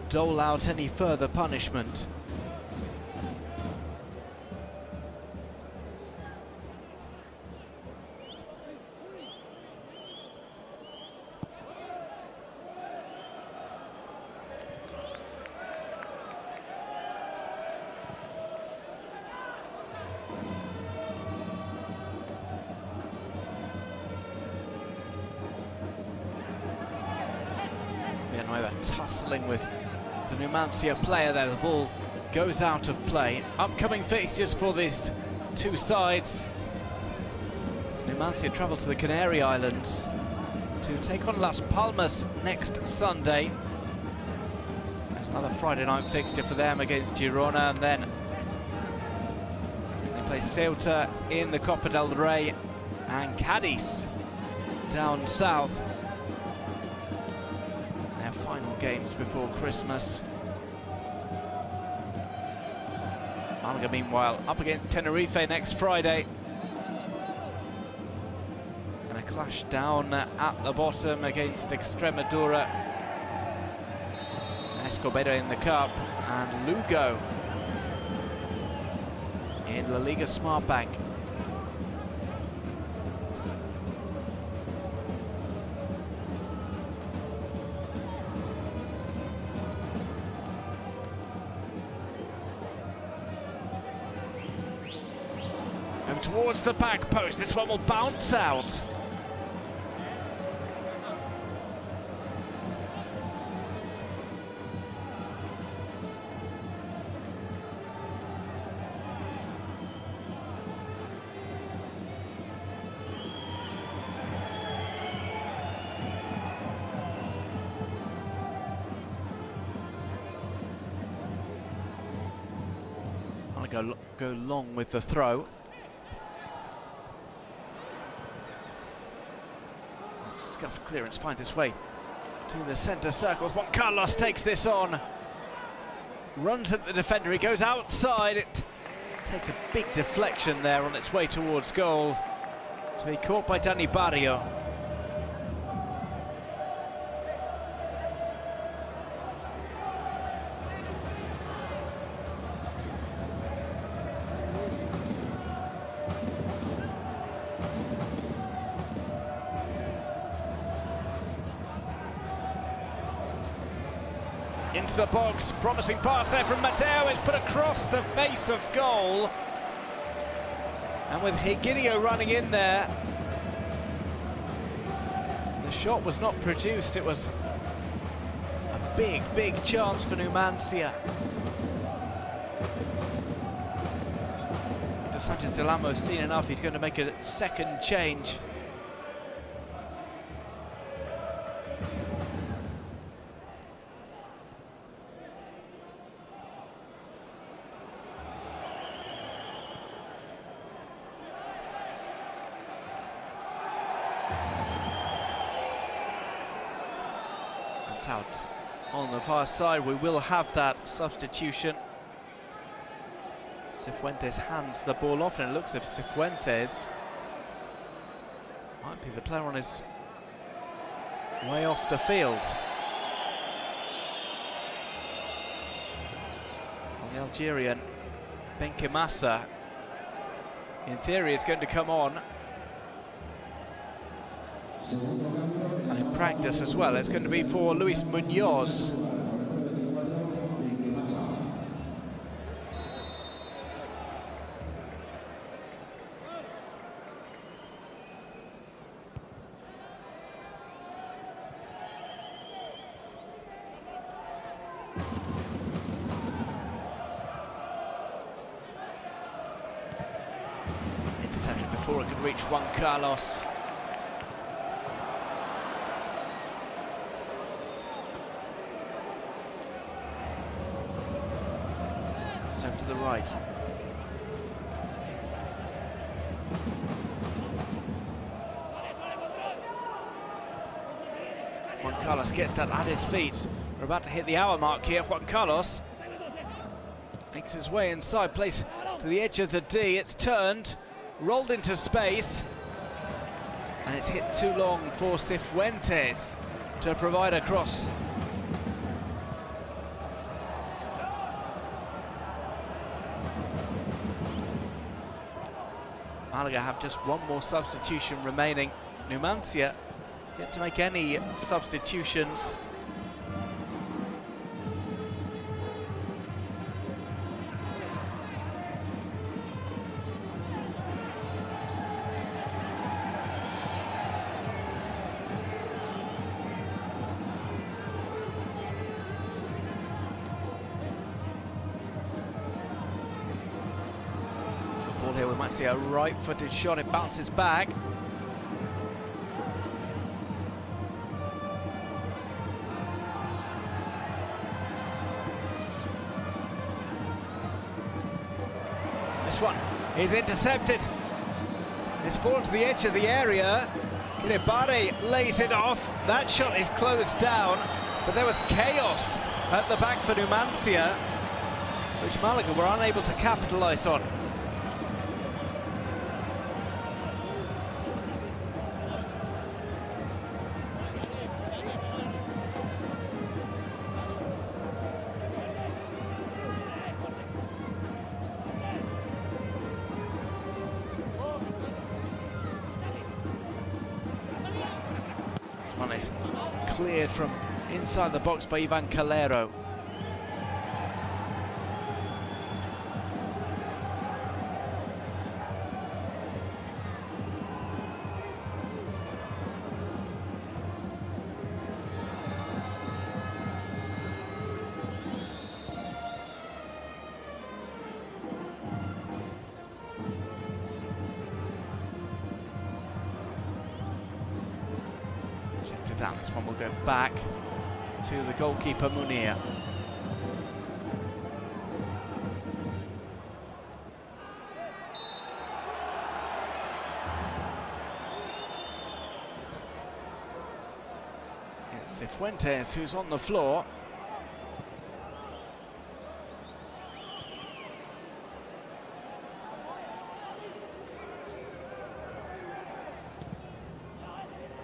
[SPEAKER 3] dole out any further punishment. Villanueva tussling with the Numancia player there. The ball goes out of play. Upcoming fixtures for these two sides. Numancia travel to the Canary Islands to take on Las Palmas next Sunday. There's another Friday night fixture for them against Girona, and then they play Ceuta in the Copa del Rey and Cadiz down south. Their final games before Christmas. Malaga, meanwhile, up against Tenerife next Friday. And a clash down at the bottom against Extremadura. Escobedo in the Cup, and Lugo in La Liga Smart Bank. Over towards the back post, this one will bounce out. Go long with the throw. Scuffed clearance finds its way to the centre circle. Juan Carlos takes this on. Runs at the defender, he goes outside. It takes a big deflection there on its way towards goal. To be caught by Danny Barrio. Into the box, promising pass there from Mateo. It's put across the face of goal. And with Higuinho running in there, the shot was not produced. It was a big, big chance for Numancia. Dos Santos Del Amo's seen enough. He's going to make a second change. Out on the far side. We will have that substitution. Cifuentes hands the ball off, and it looks as if Cifuentes might be the player on his way off the field. And the Algerian Benkhemassa, in theory, is going to come on. And in practice as well, it's going to be for Luis Munoz. Intercepted before it could reach Juan Carlos. To the right. Juan Carlos gets that at his feet. We're about to hit the hour mark here. Juan Carlos makes his way inside, plays to the edge of the D. It's turned, rolled into space, and it's hit too long for Cifuentes to provide a cross. Malaga have just one more substitution remaining. Numancia yet to make any substitutions. here. We might see a right-footed shot. It bounces back. This one is intercepted. It's fallen to the edge of the area. Kiribati lays it off. That shot is closed down, but there was chaos at the back for Numancia, which Malaga were unable to capitalise on. This one is cleared from inside the box by Ivan Calero. Checked it down. This one will go back to the goalkeeper Munir. It's Cifuentes who's on the floor.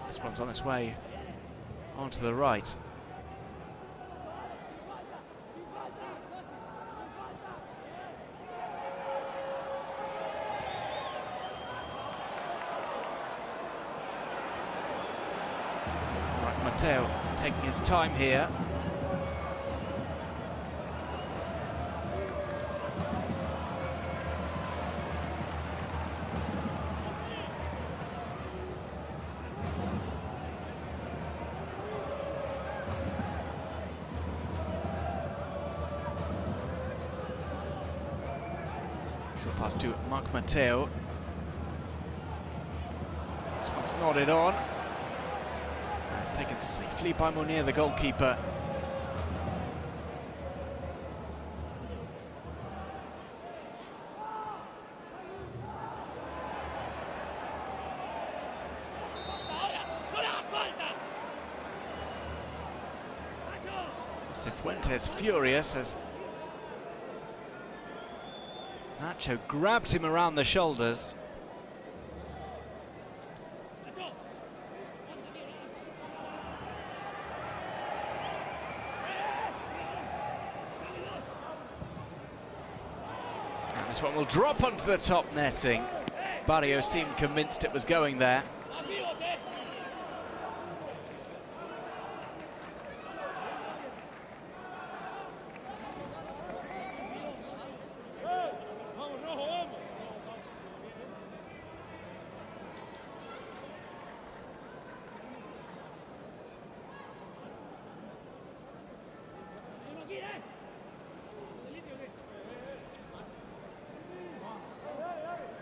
[SPEAKER 3] This one's on its way onto the right. Mateo taking his time here. Short pass to Marc Mateo. This one's nodded on. It's taken safely by Munir, the goalkeeper. Cifuentes furious as Nacho grabs him around the shoulders. This one will drop onto the top netting. Barrio seemed convinced it was going there.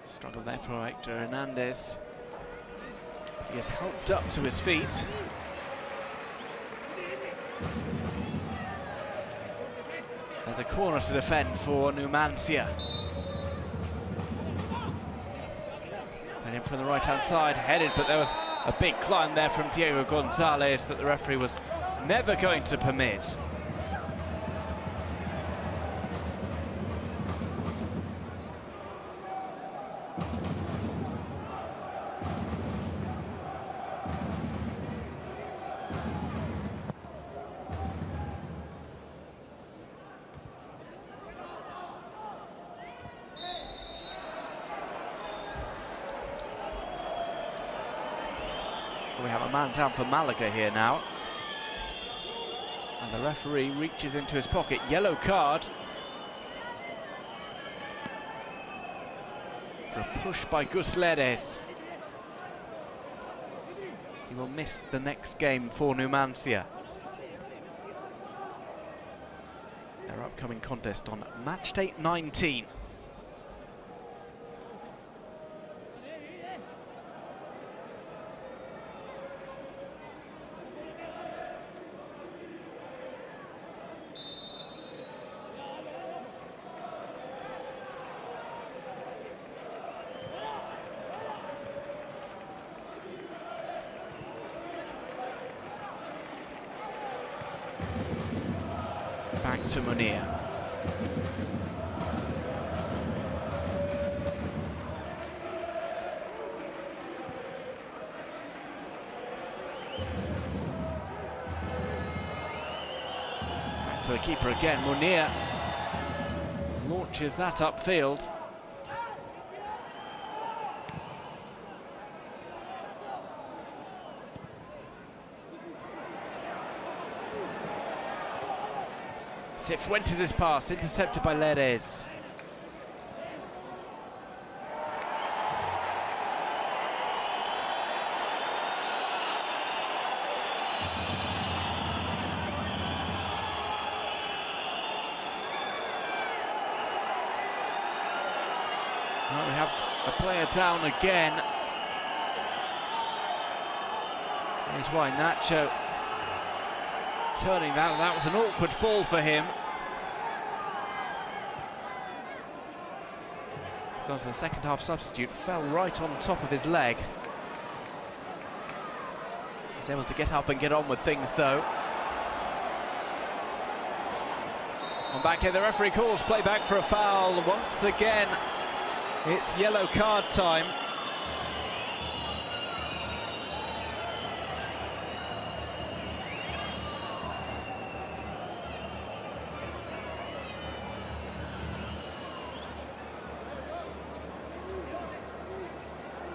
[SPEAKER 3] Struggle there for Hector Hernandez. He is helped up to his feet. There's a corner to defend for Numancia. And in from the right-hand side, headed, but there was a big climb there from Diego Gonzalez that the referee was never going to permit. We have a man down for Malaga here now. And the referee reaches into his pocket. Yellow card. For a push by Gusledes. He will miss the next game for Numancia. Their upcoming contest on match day 19. Back to Munir. Back to the keeper again. Munir launches that upfield. Cifuentes' pass, intercepted by Leres. Well, we have a player down again. Here's why Nacho turning that was an awkward fall for him, because the second half substitute fell right on top of his leg. He's able to get up and get on with things though. On back here, the referee calls play back for a foul. Once again, it's yellow card time.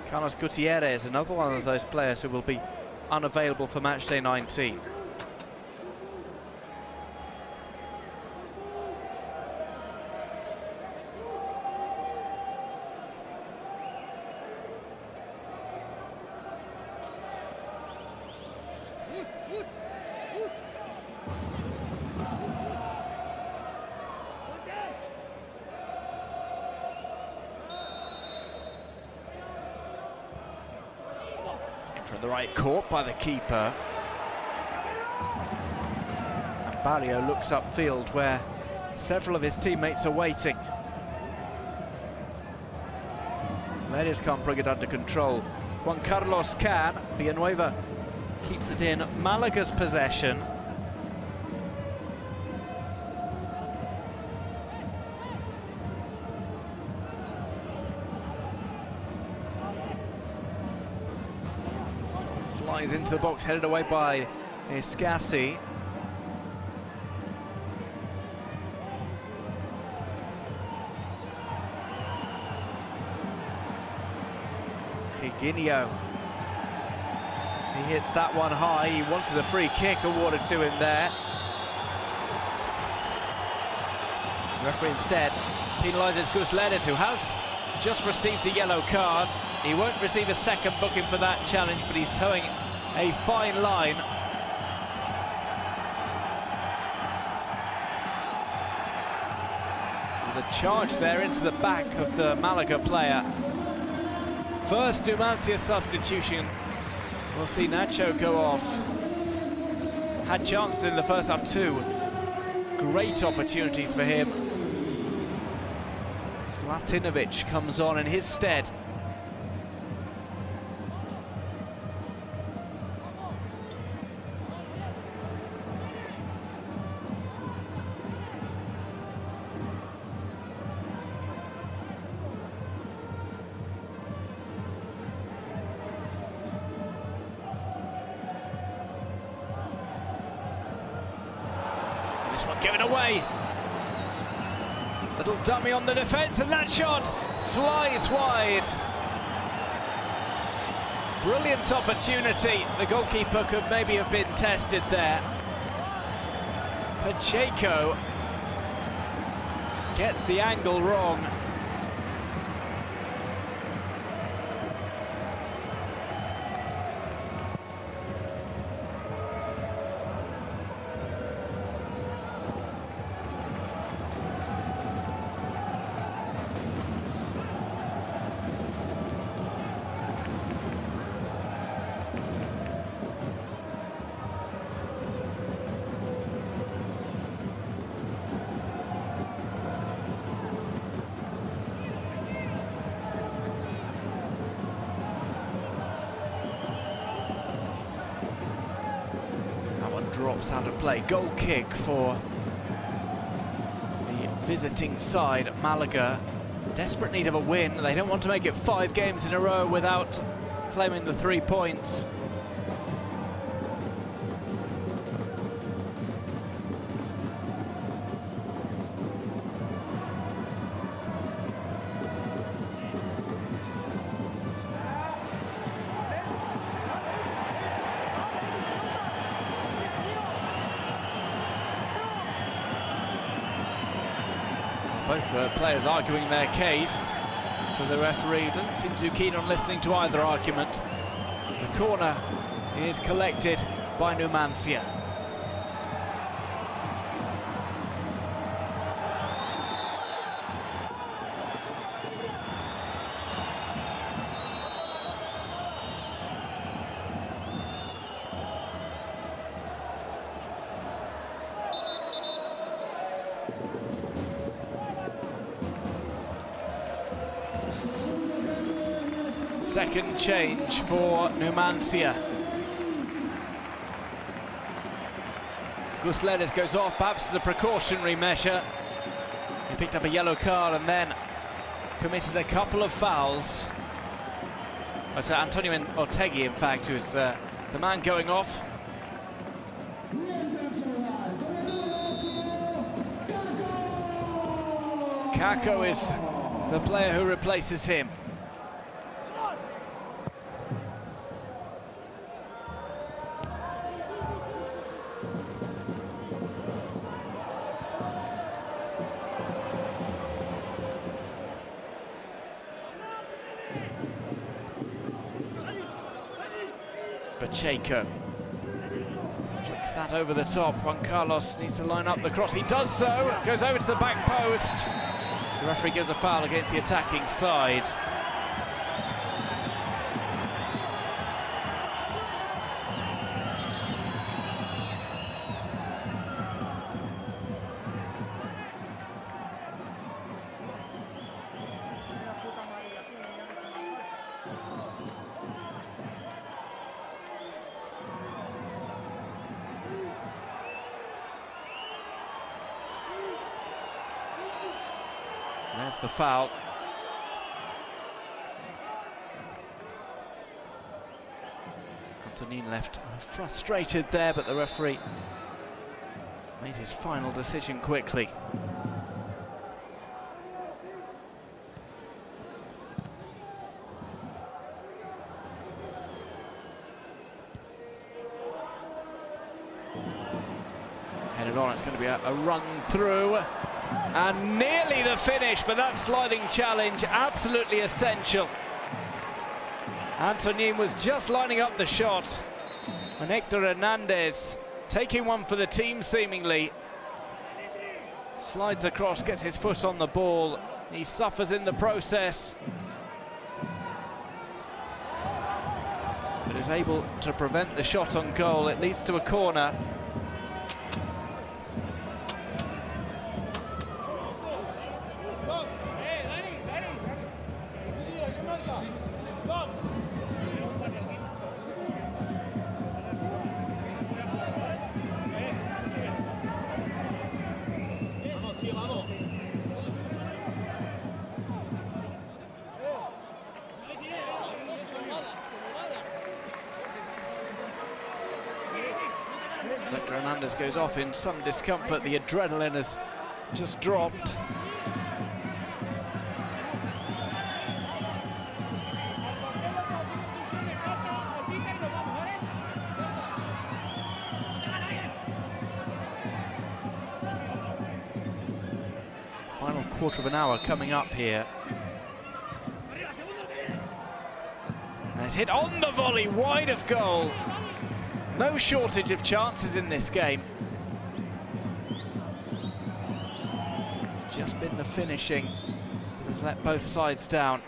[SPEAKER 3] Carlos Gutierrez, another one of those players who will be unavailable for matchday 19. From the right, caught by the keeper. And Barrio looks upfield where several of his teammates are waiting. Leres can't bring it under control. Juan Carlos can. Villanueva keeps it in Malaga's possession. Flies into the box, headed away by Escassi. Higuinho. He hits that one high. He wanted a free kick awarded to him there. The referee instead penalises Gus Ledes, who has just received a yellow card. He won't receive a second booking for that challenge, but he's towing a fine line. There's a charge there into the back of the Malaga player. First Numancia substitution. We'll see Nacho go off. Had chances in the first half too. Great opportunities for him. Slatinovic comes on in his stead. This one given away. Little dummy on the defence, and that shot flies wide. Brilliant opportunity. The goalkeeper could maybe have been tested there. Pacheco gets the angle wrong. Drops out of play. Goal kick for visiting side, Malaga, desperate need of a win. They don't want to make it 5 games in a row without claiming the 3 points. Both players arguing their case to the referee. Doesn't seem too keen on listening to either argument. The corner is collected by Numancia. Second change for Numancia. Gusledes goes off, perhaps as a precautionary measure. He picked up a yellow card and then committed a couple of fouls. It's Antonio Ortegui, in fact, who's the man going off. Kako is the player who replaces him. Pacheco flicks that over the top. Juan Carlos needs to line up the cross. He does so. Goes over to the back post. The referee gives a foul against the attacking side. There's the foul. Antonin left frustrated there, but the referee made his final decision quickly. Headed on, it's going to be a run through. And nearly the finish, but that sliding challenge absolutely essential. Antonin was just lining up the shot, and Hector Hernandez taking one for the team seemingly. Slides across, gets his foot on the ball. He suffers in the process, but is able to prevent the shot on goal. It leads to a corner. Hector Hernandez goes off in some discomfort. The adrenaline has just dropped. Final quarter of an hour coming up here. And it's hit on the volley, wide of goal. No shortage of chances in this game. It's just been the finishing that has let both sides down.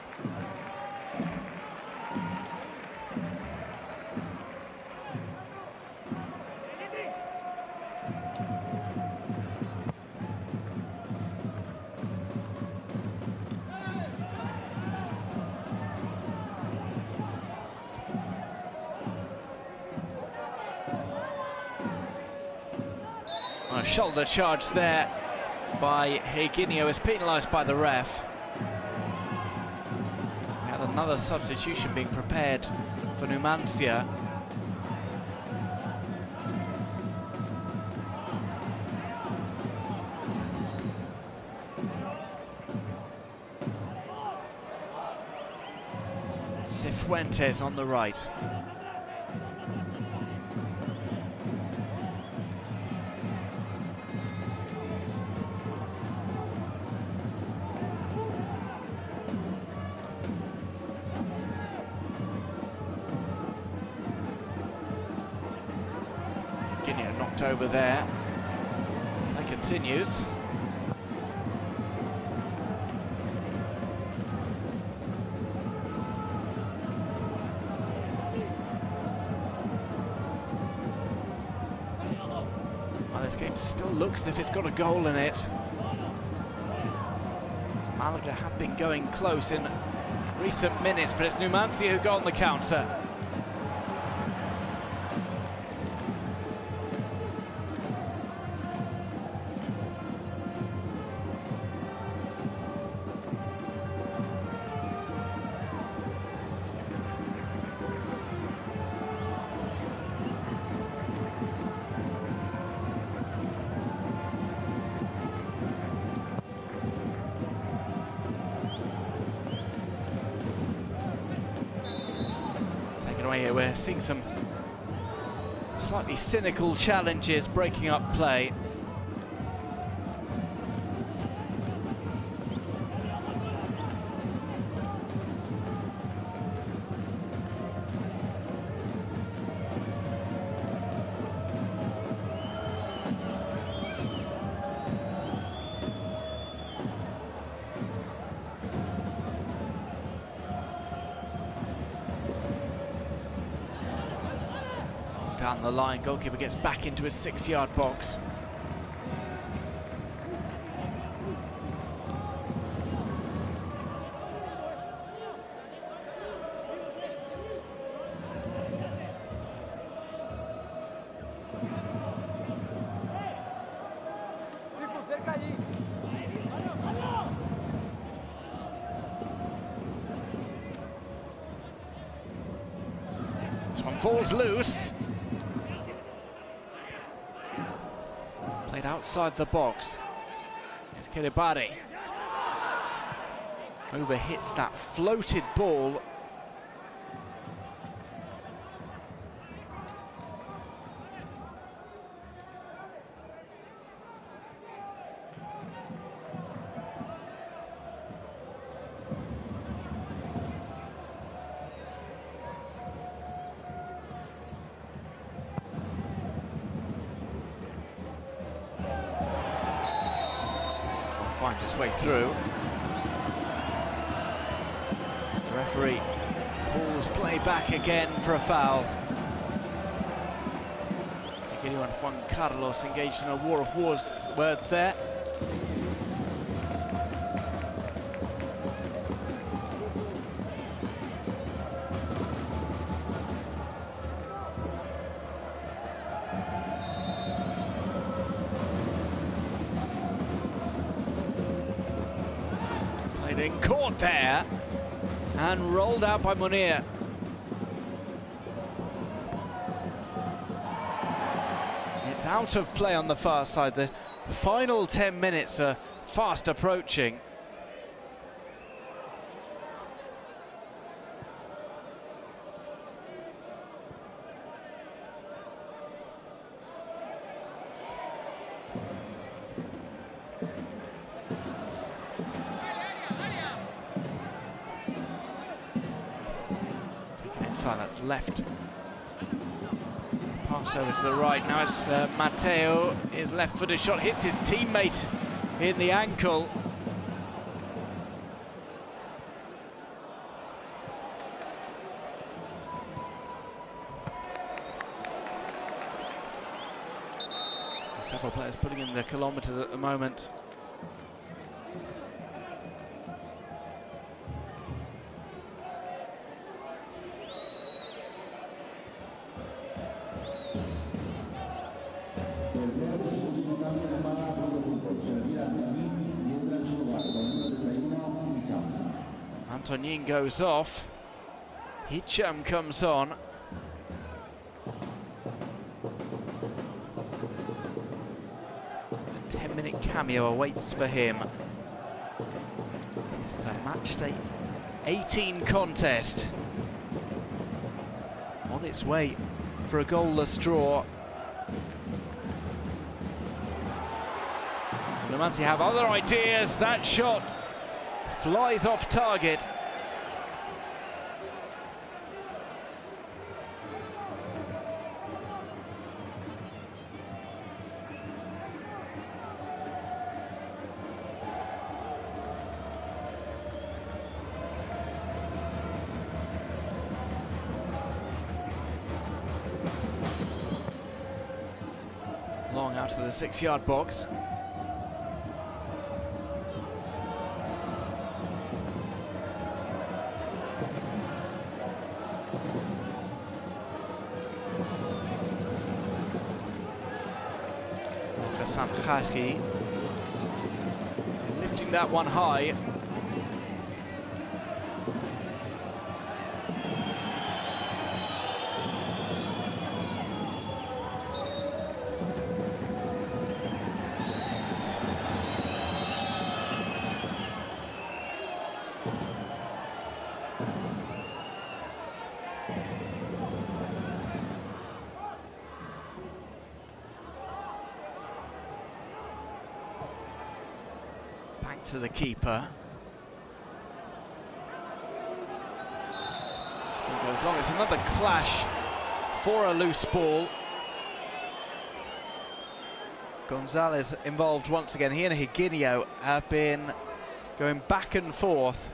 [SPEAKER 3] A shoulder charge there by Higuinho is penalised by the ref. We had another substitution being prepared for Numancia. Cifuentes on the right. Higuinho knocked over there. That continues. This game still looks as if it's got a goal in it. Malaga have been going close in recent minutes, but it's Numancia who got on the counter. Here we're seeing some slightly cynical challenges breaking up play. Down the line, goalkeeper gets back into his 6-yard box. This one falls loose. Played outside the box. It's Kiribati. Overhits that floated ball. Finds its way through. The referee calls play back again for a foul. Higuinho and Juan Carlos engaged in a war of words there. Caught there and rolled out by Munir. It's out of play on the far side. The final 10 minutes are fast approaching. That's left. Pass over to the right. Now it's Mateo. His left-footed shot hits his teammate in the ankle. Several players putting in the kilometres at the moment.
[SPEAKER 2] Se retira Antonín y entra en su lugar con el número 31, Hicham.
[SPEAKER 3] Antonin goes off. Hicham comes on. A 10-minute cameo awaits for him. It's a matchday 18 contest. On its way for a goalless draw. Numancia have other ideas. That shot flies off target. Long out of the 6-yard box. Khachi lifting that one high. Back to the keeper. This ball goes long. It's another clash for a loose ball. Gonzalez involved once again. He and Higuinho have been going back and forth,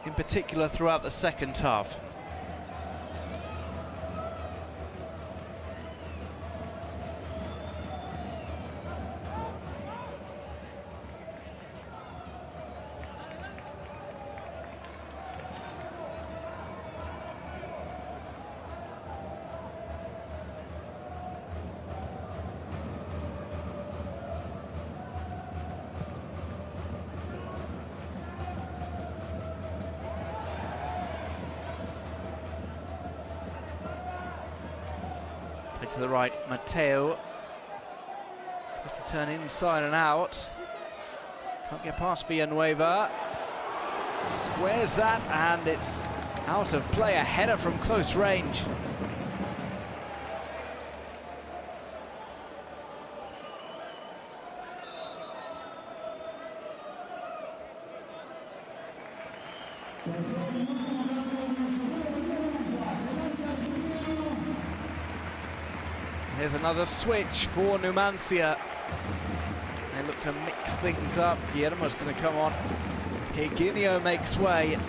[SPEAKER 3] in particular throughout the second half. To the right, Mateo tries to turn inside and out. Can't get past Villanueva. Squares that, and it's out of play. A header from close range. Here's another switch for Numancia. They look to mix things up. Guillermo's going to come on. Higuinho makes way.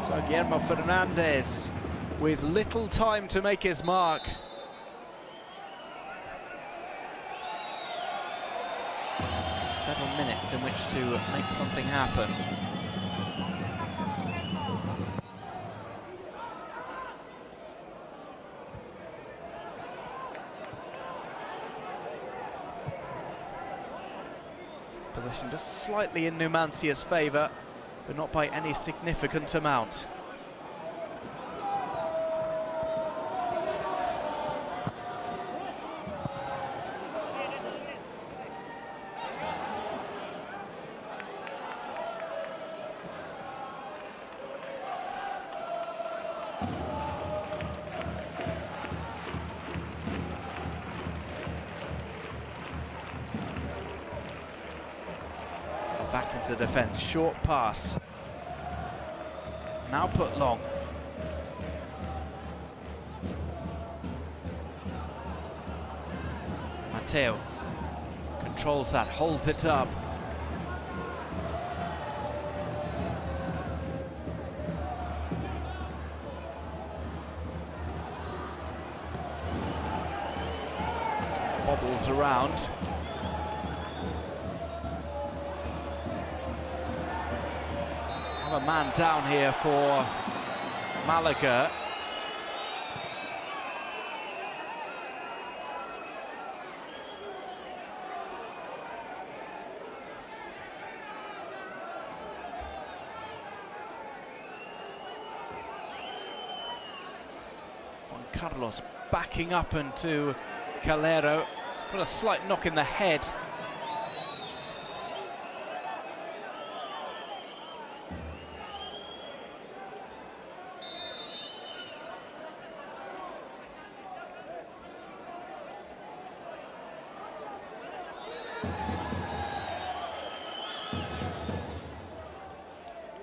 [SPEAKER 3] So Guillermo Fernandez with little time to make his mark. Several minutes in which to make something happen. Possession just slightly in Numancia's favour, but not by any significant amount. Back into the defence, short pass. Now put long. Mateo controls that, holds it up. Bobbles around. A man down here for Malaga. Carlos backing up into Calero. He's got a slight knock in the head.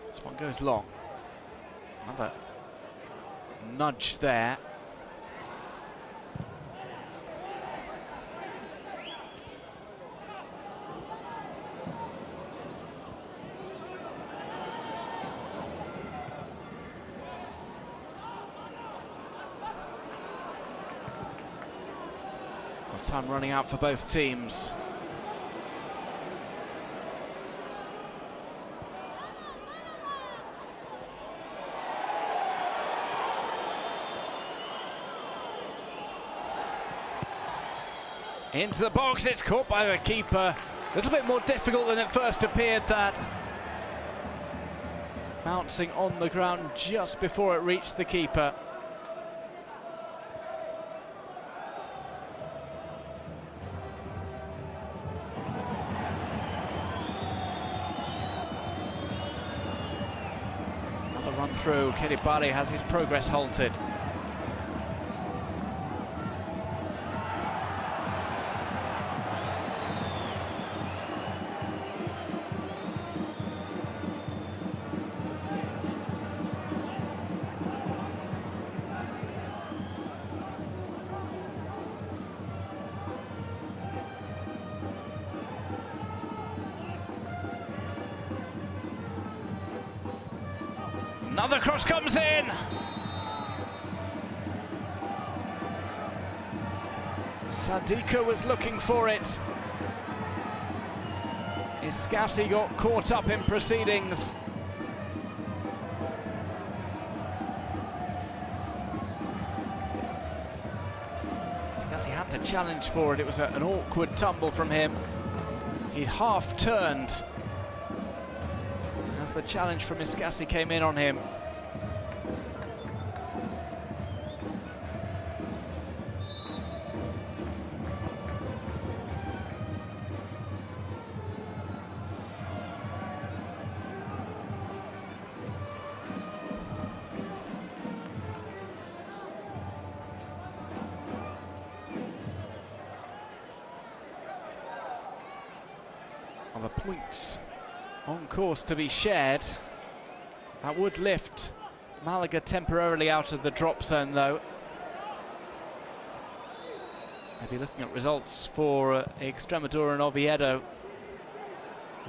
[SPEAKER 3] This one goes long. Another nudge there. Well, time running out for both teams. Into the box, it's caught by the keeper. A little bit more difficult than it first appeared, that. Bouncing on the ground just before it reached the keeper. Another run through. Kiribati has his progress halted. Another cross comes in. Sadiko was looking for it. Iskasi got caught up in proceedings. Iskasi had to challenge for it. It was an awkward tumble from him. He'd half turned. The challenge from Iskasi came in on him. Well, the points on course to be shared. That would lift Malaga temporarily out of the drop zone, though. Maybe looking at results for Extremadura and Oviedo,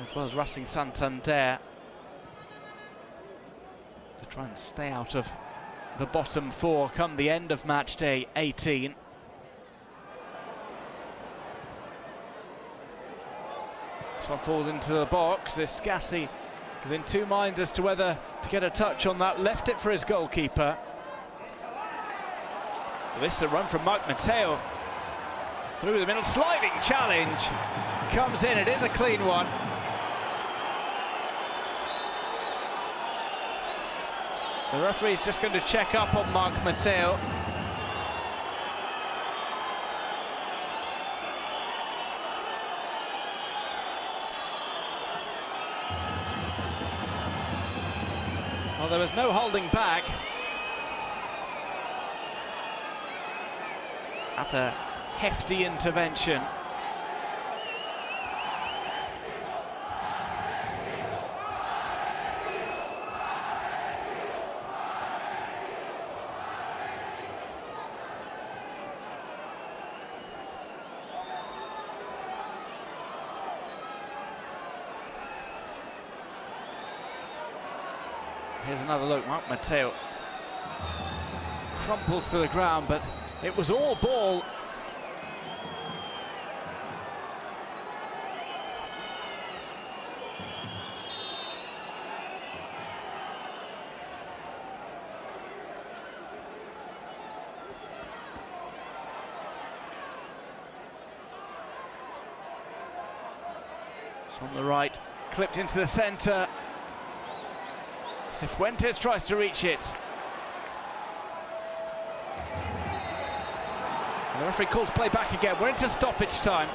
[SPEAKER 3] as well as Racing Santander, to try and stay out of the bottom four come the end of match day 18. This one falls into the box. Iskasi was in two minds as to whether to get a touch on that. Left it for his goalkeeper. Well, this is a run from Mark Mateo. Through the middle, sliding challenge. Comes in, it is a clean one. The referee's just going to check up on Mark Mateo. Well, there was no holding back. At a hefty intervention. Here's another look. Mark Mateo crumples to the ground, but it was all ball. It's on the right, clipped into the centre. Cifuentes tries to reach it. The referee calls play back again. We're into stoppage time.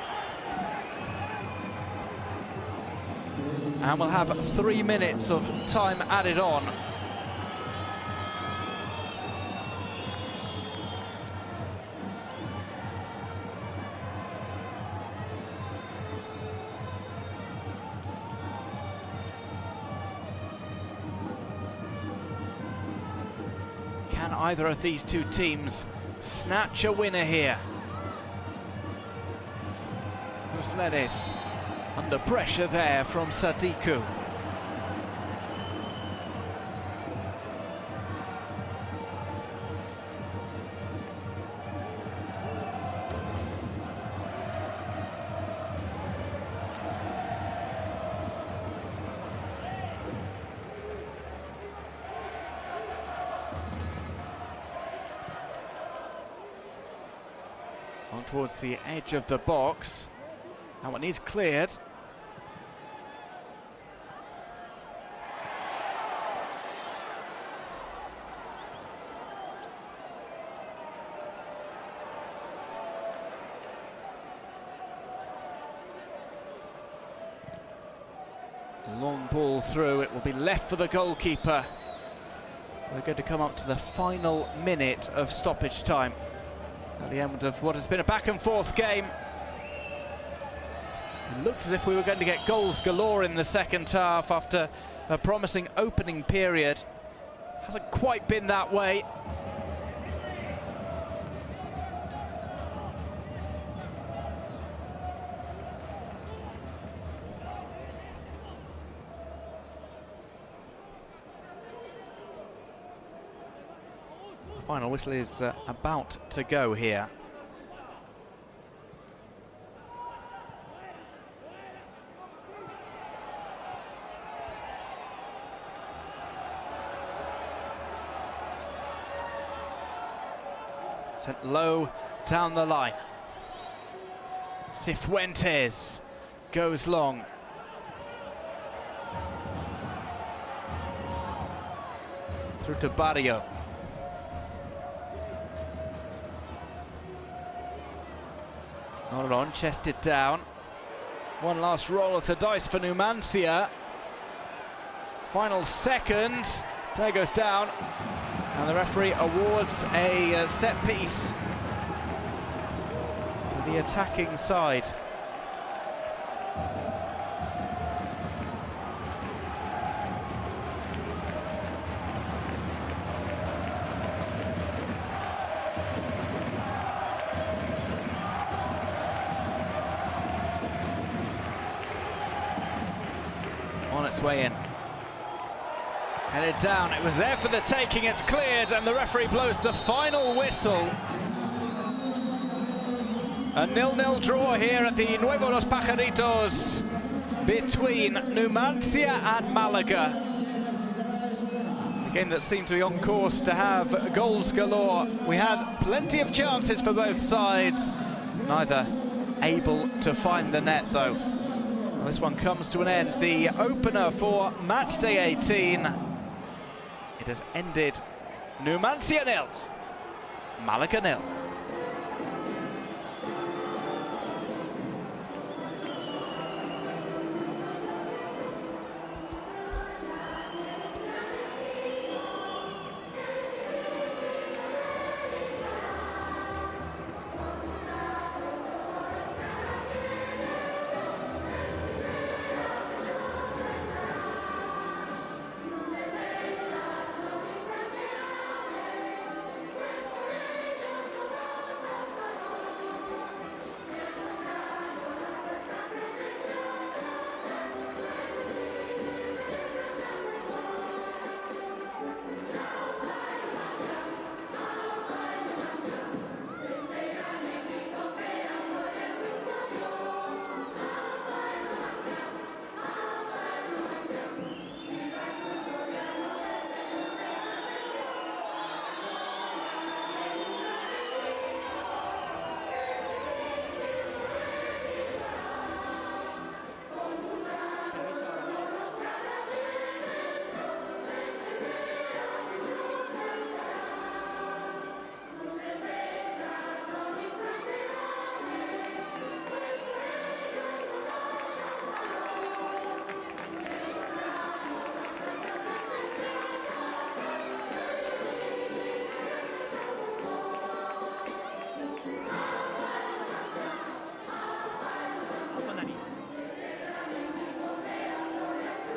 [SPEAKER 3] And we'll have 3 minutes of time added on. Can either of these two teams snatch a winner here? Kusledes under pressure there from Sadiku. On towards the edge of the box. That one is cleared. Long ball through, it will be left for the goalkeeper. We're going to come up to the final minute of stoppage time at the end of what has been a back and forth game. It looked as if we were going to get goals galore in the second half after a promising opening period. Hasn't quite been that way. The final whistle is about to go here. Sent low down the line. Cifuentes goes long. Through to Barrio. Noron chested down. One last roll of the dice for Numancia. Final second. Play goes down. And the referee awards a set piece to the attacking side. On its way in. Headed down, it was there for the taking, it's cleared, and the referee blows the final whistle. A 0-0 draw here at the Nuevo Los Pajaritos between Numancia and Malaga. A game that seemed to be on course to have goals galore. We had plenty of chances for both sides, neither able to find the net though. Well, this one comes to an end. The opener for match day 18. It has ended Numancia 0, Malaga 0.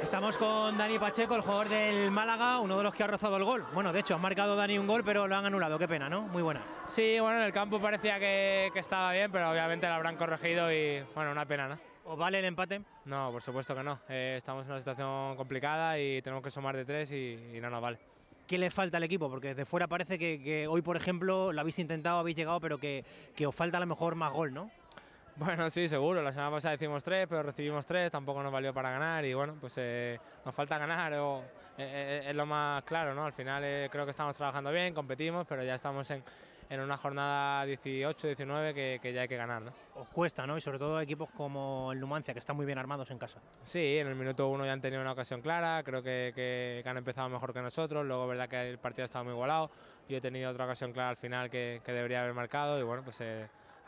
[SPEAKER 4] Estamos con Dani Pacheco, el jugador del Málaga, uno de los que ha rozado el gol. Bueno, de hecho, ha marcado Dani un gol, pero lo han anulado. Qué pena, ¿no? Muy buena.
[SPEAKER 5] Sí, bueno, en el campo parecía que estaba bien, pero obviamente lo habrán corregido y, bueno, una pena, ¿no?
[SPEAKER 4] ¿Os vale el empate?
[SPEAKER 5] No, por supuesto que no. Estamos en una situación complicada y tenemos que sumar de 3 y no nos vale.
[SPEAKER 4] ¿Qué le falta al equipo? Porque desde fuera parece que hoy, por ejemplo, lo habéis intentado, habéis llegado, pero que os falta a lo mejor más gol, ¿no?
[SPEAKER 5] Bueno, sí, seguro. La semana pasada hicimos 3, pero recibimos 3, tampoco nos valió para ganar y bueno, pues nos falta ganar, es lo más claro, ¿no? Al final creo que estamos trabajando bien, competimos, pero ya estamos en una jornada 18, 19 que ya hay que ganar, ¿no?
[SPEAKER 4] Os cuesta, ¿no? Y sobre todo equipos como el Numancia, que están muy bien armados en casa.
[SPEAKER 5] Sí, en el minuto 1 ya han tenido una ocasión clara, creo que han empezado mejor que nosotros, luego es verdad que el partido ha estado muy igualado, yo he tenido otra ocasión clara al final que debería haber marcado y bueno, pues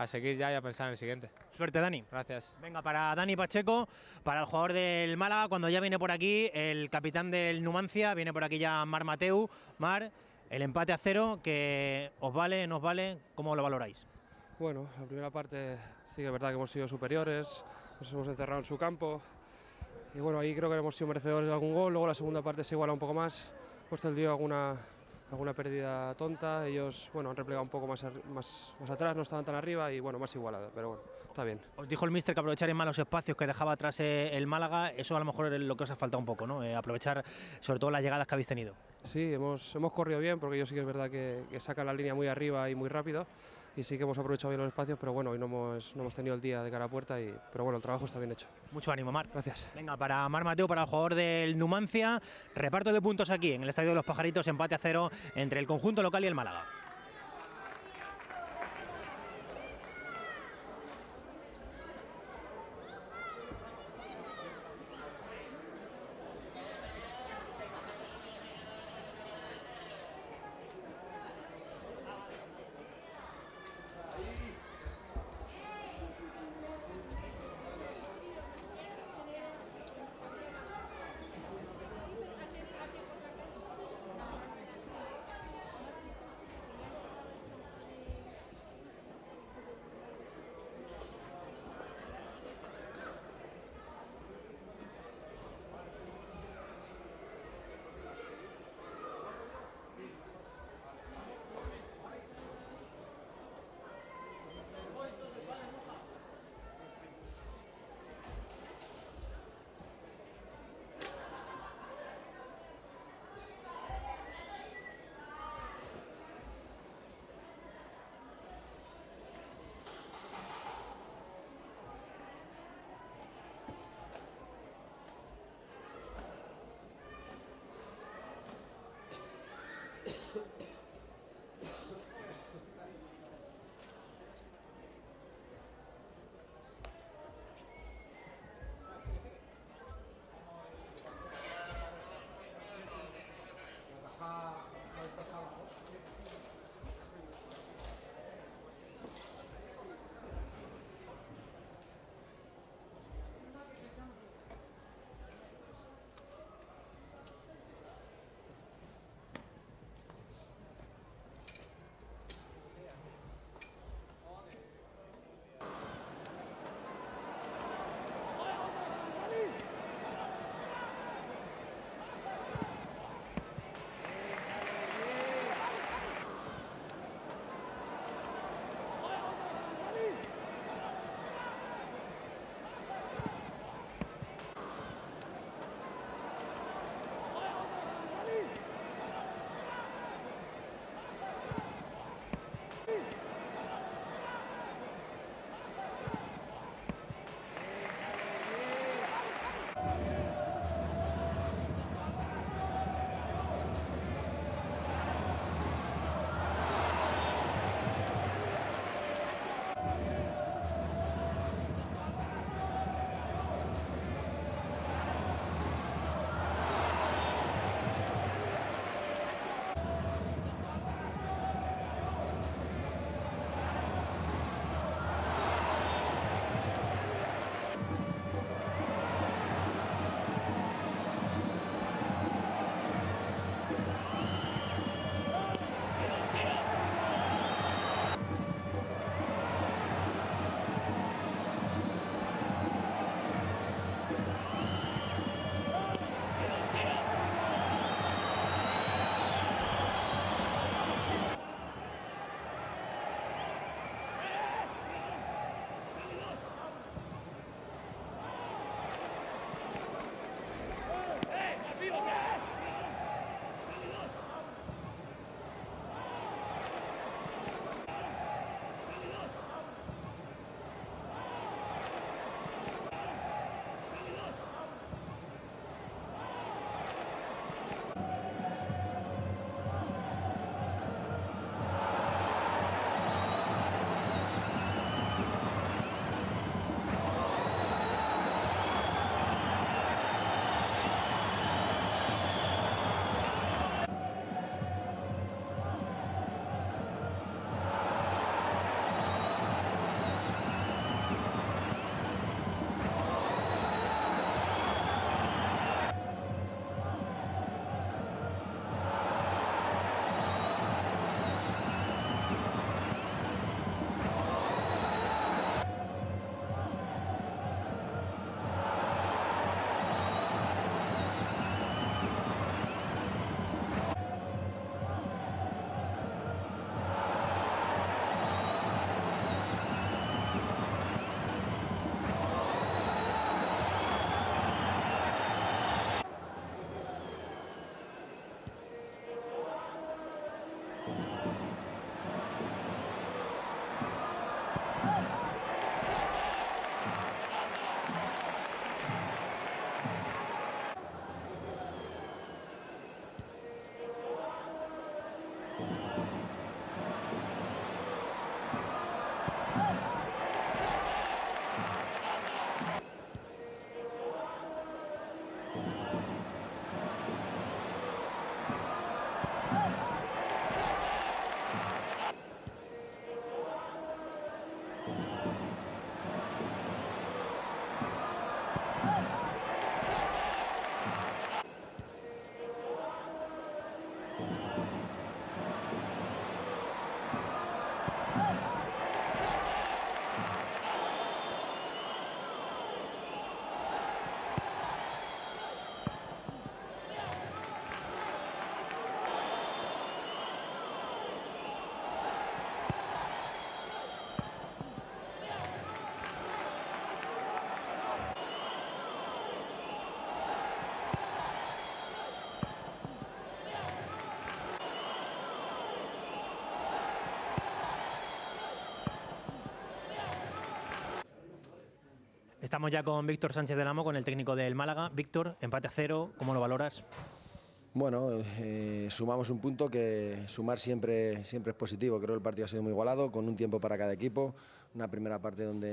[SPEAKER 5] a seguir ya y a pensar en el siguiente.
[SPEAKER 4] Suerte, Dani.
[SPEAKER 5] Gracias.
[SPEAKER 4] Venga, para Dani Pacheco, para el jugador del Málaga, cuando ya viene por aquí el capitán del Numancia, viene por aquí ya Mar Mateu. Mar, el empate a 0, que os vale, nos vale, ¿cómo lo valoráis?
[SPEAKER 6] Bueno, la primera parte sí que es verdad que hemos sido superiores, nos hemos encerrado en su campo y bueno, ahí creo que hemos sido merecedores de algún gol, luego la segunda parte se iguala un poco más, puesto el día alguna pérdida tonta, ellos bueno, han replegado un poco más atrás, no estaban tan arriba y bueno, más igualada, pero bueno, está bien.
[SPEAKER 4] Os dijo el míster que aprovechar en malos espacios que dejaba atrás el Málaga, eso a lo mejor es lo que os ha faltado un poco, ¿no? Aprovechar sobre todo las llegadas que habéis tenido.
[SPEAKER 6] Sí, hemos corrido bien porque ellos sí que es verdad que sacan la línea muy arriba y muy rápido y sí que hemos aprovechado bien los espacios, pero bueno, hoy no hemos tenido el día de cara a puerta, pero bueno, el trabajo está bien hecho.
[SPEAKER 4] Mucho ánimo, Mar.
[SPEAKER 6] Gracias.
[SPEAKER 4] Venga, para Mar Mateu, para el jugador del Numancia, reparto de puntos aquí en el Estadio de los Pajaritos, empate a 0 entre el conjunto local y el Málaga. Estamos ya con Víctor Sánchez del Amo, con el técnico del Málaga. Víctor, empate a 0, ¿cómo lo valoras?
[SPEAKER 7] Bueno, sumamos un punto, que sumar siempre es positivo. Creo que el partido ha sido muy igualado, con un tiempo para cada equipo. Una primera parte donde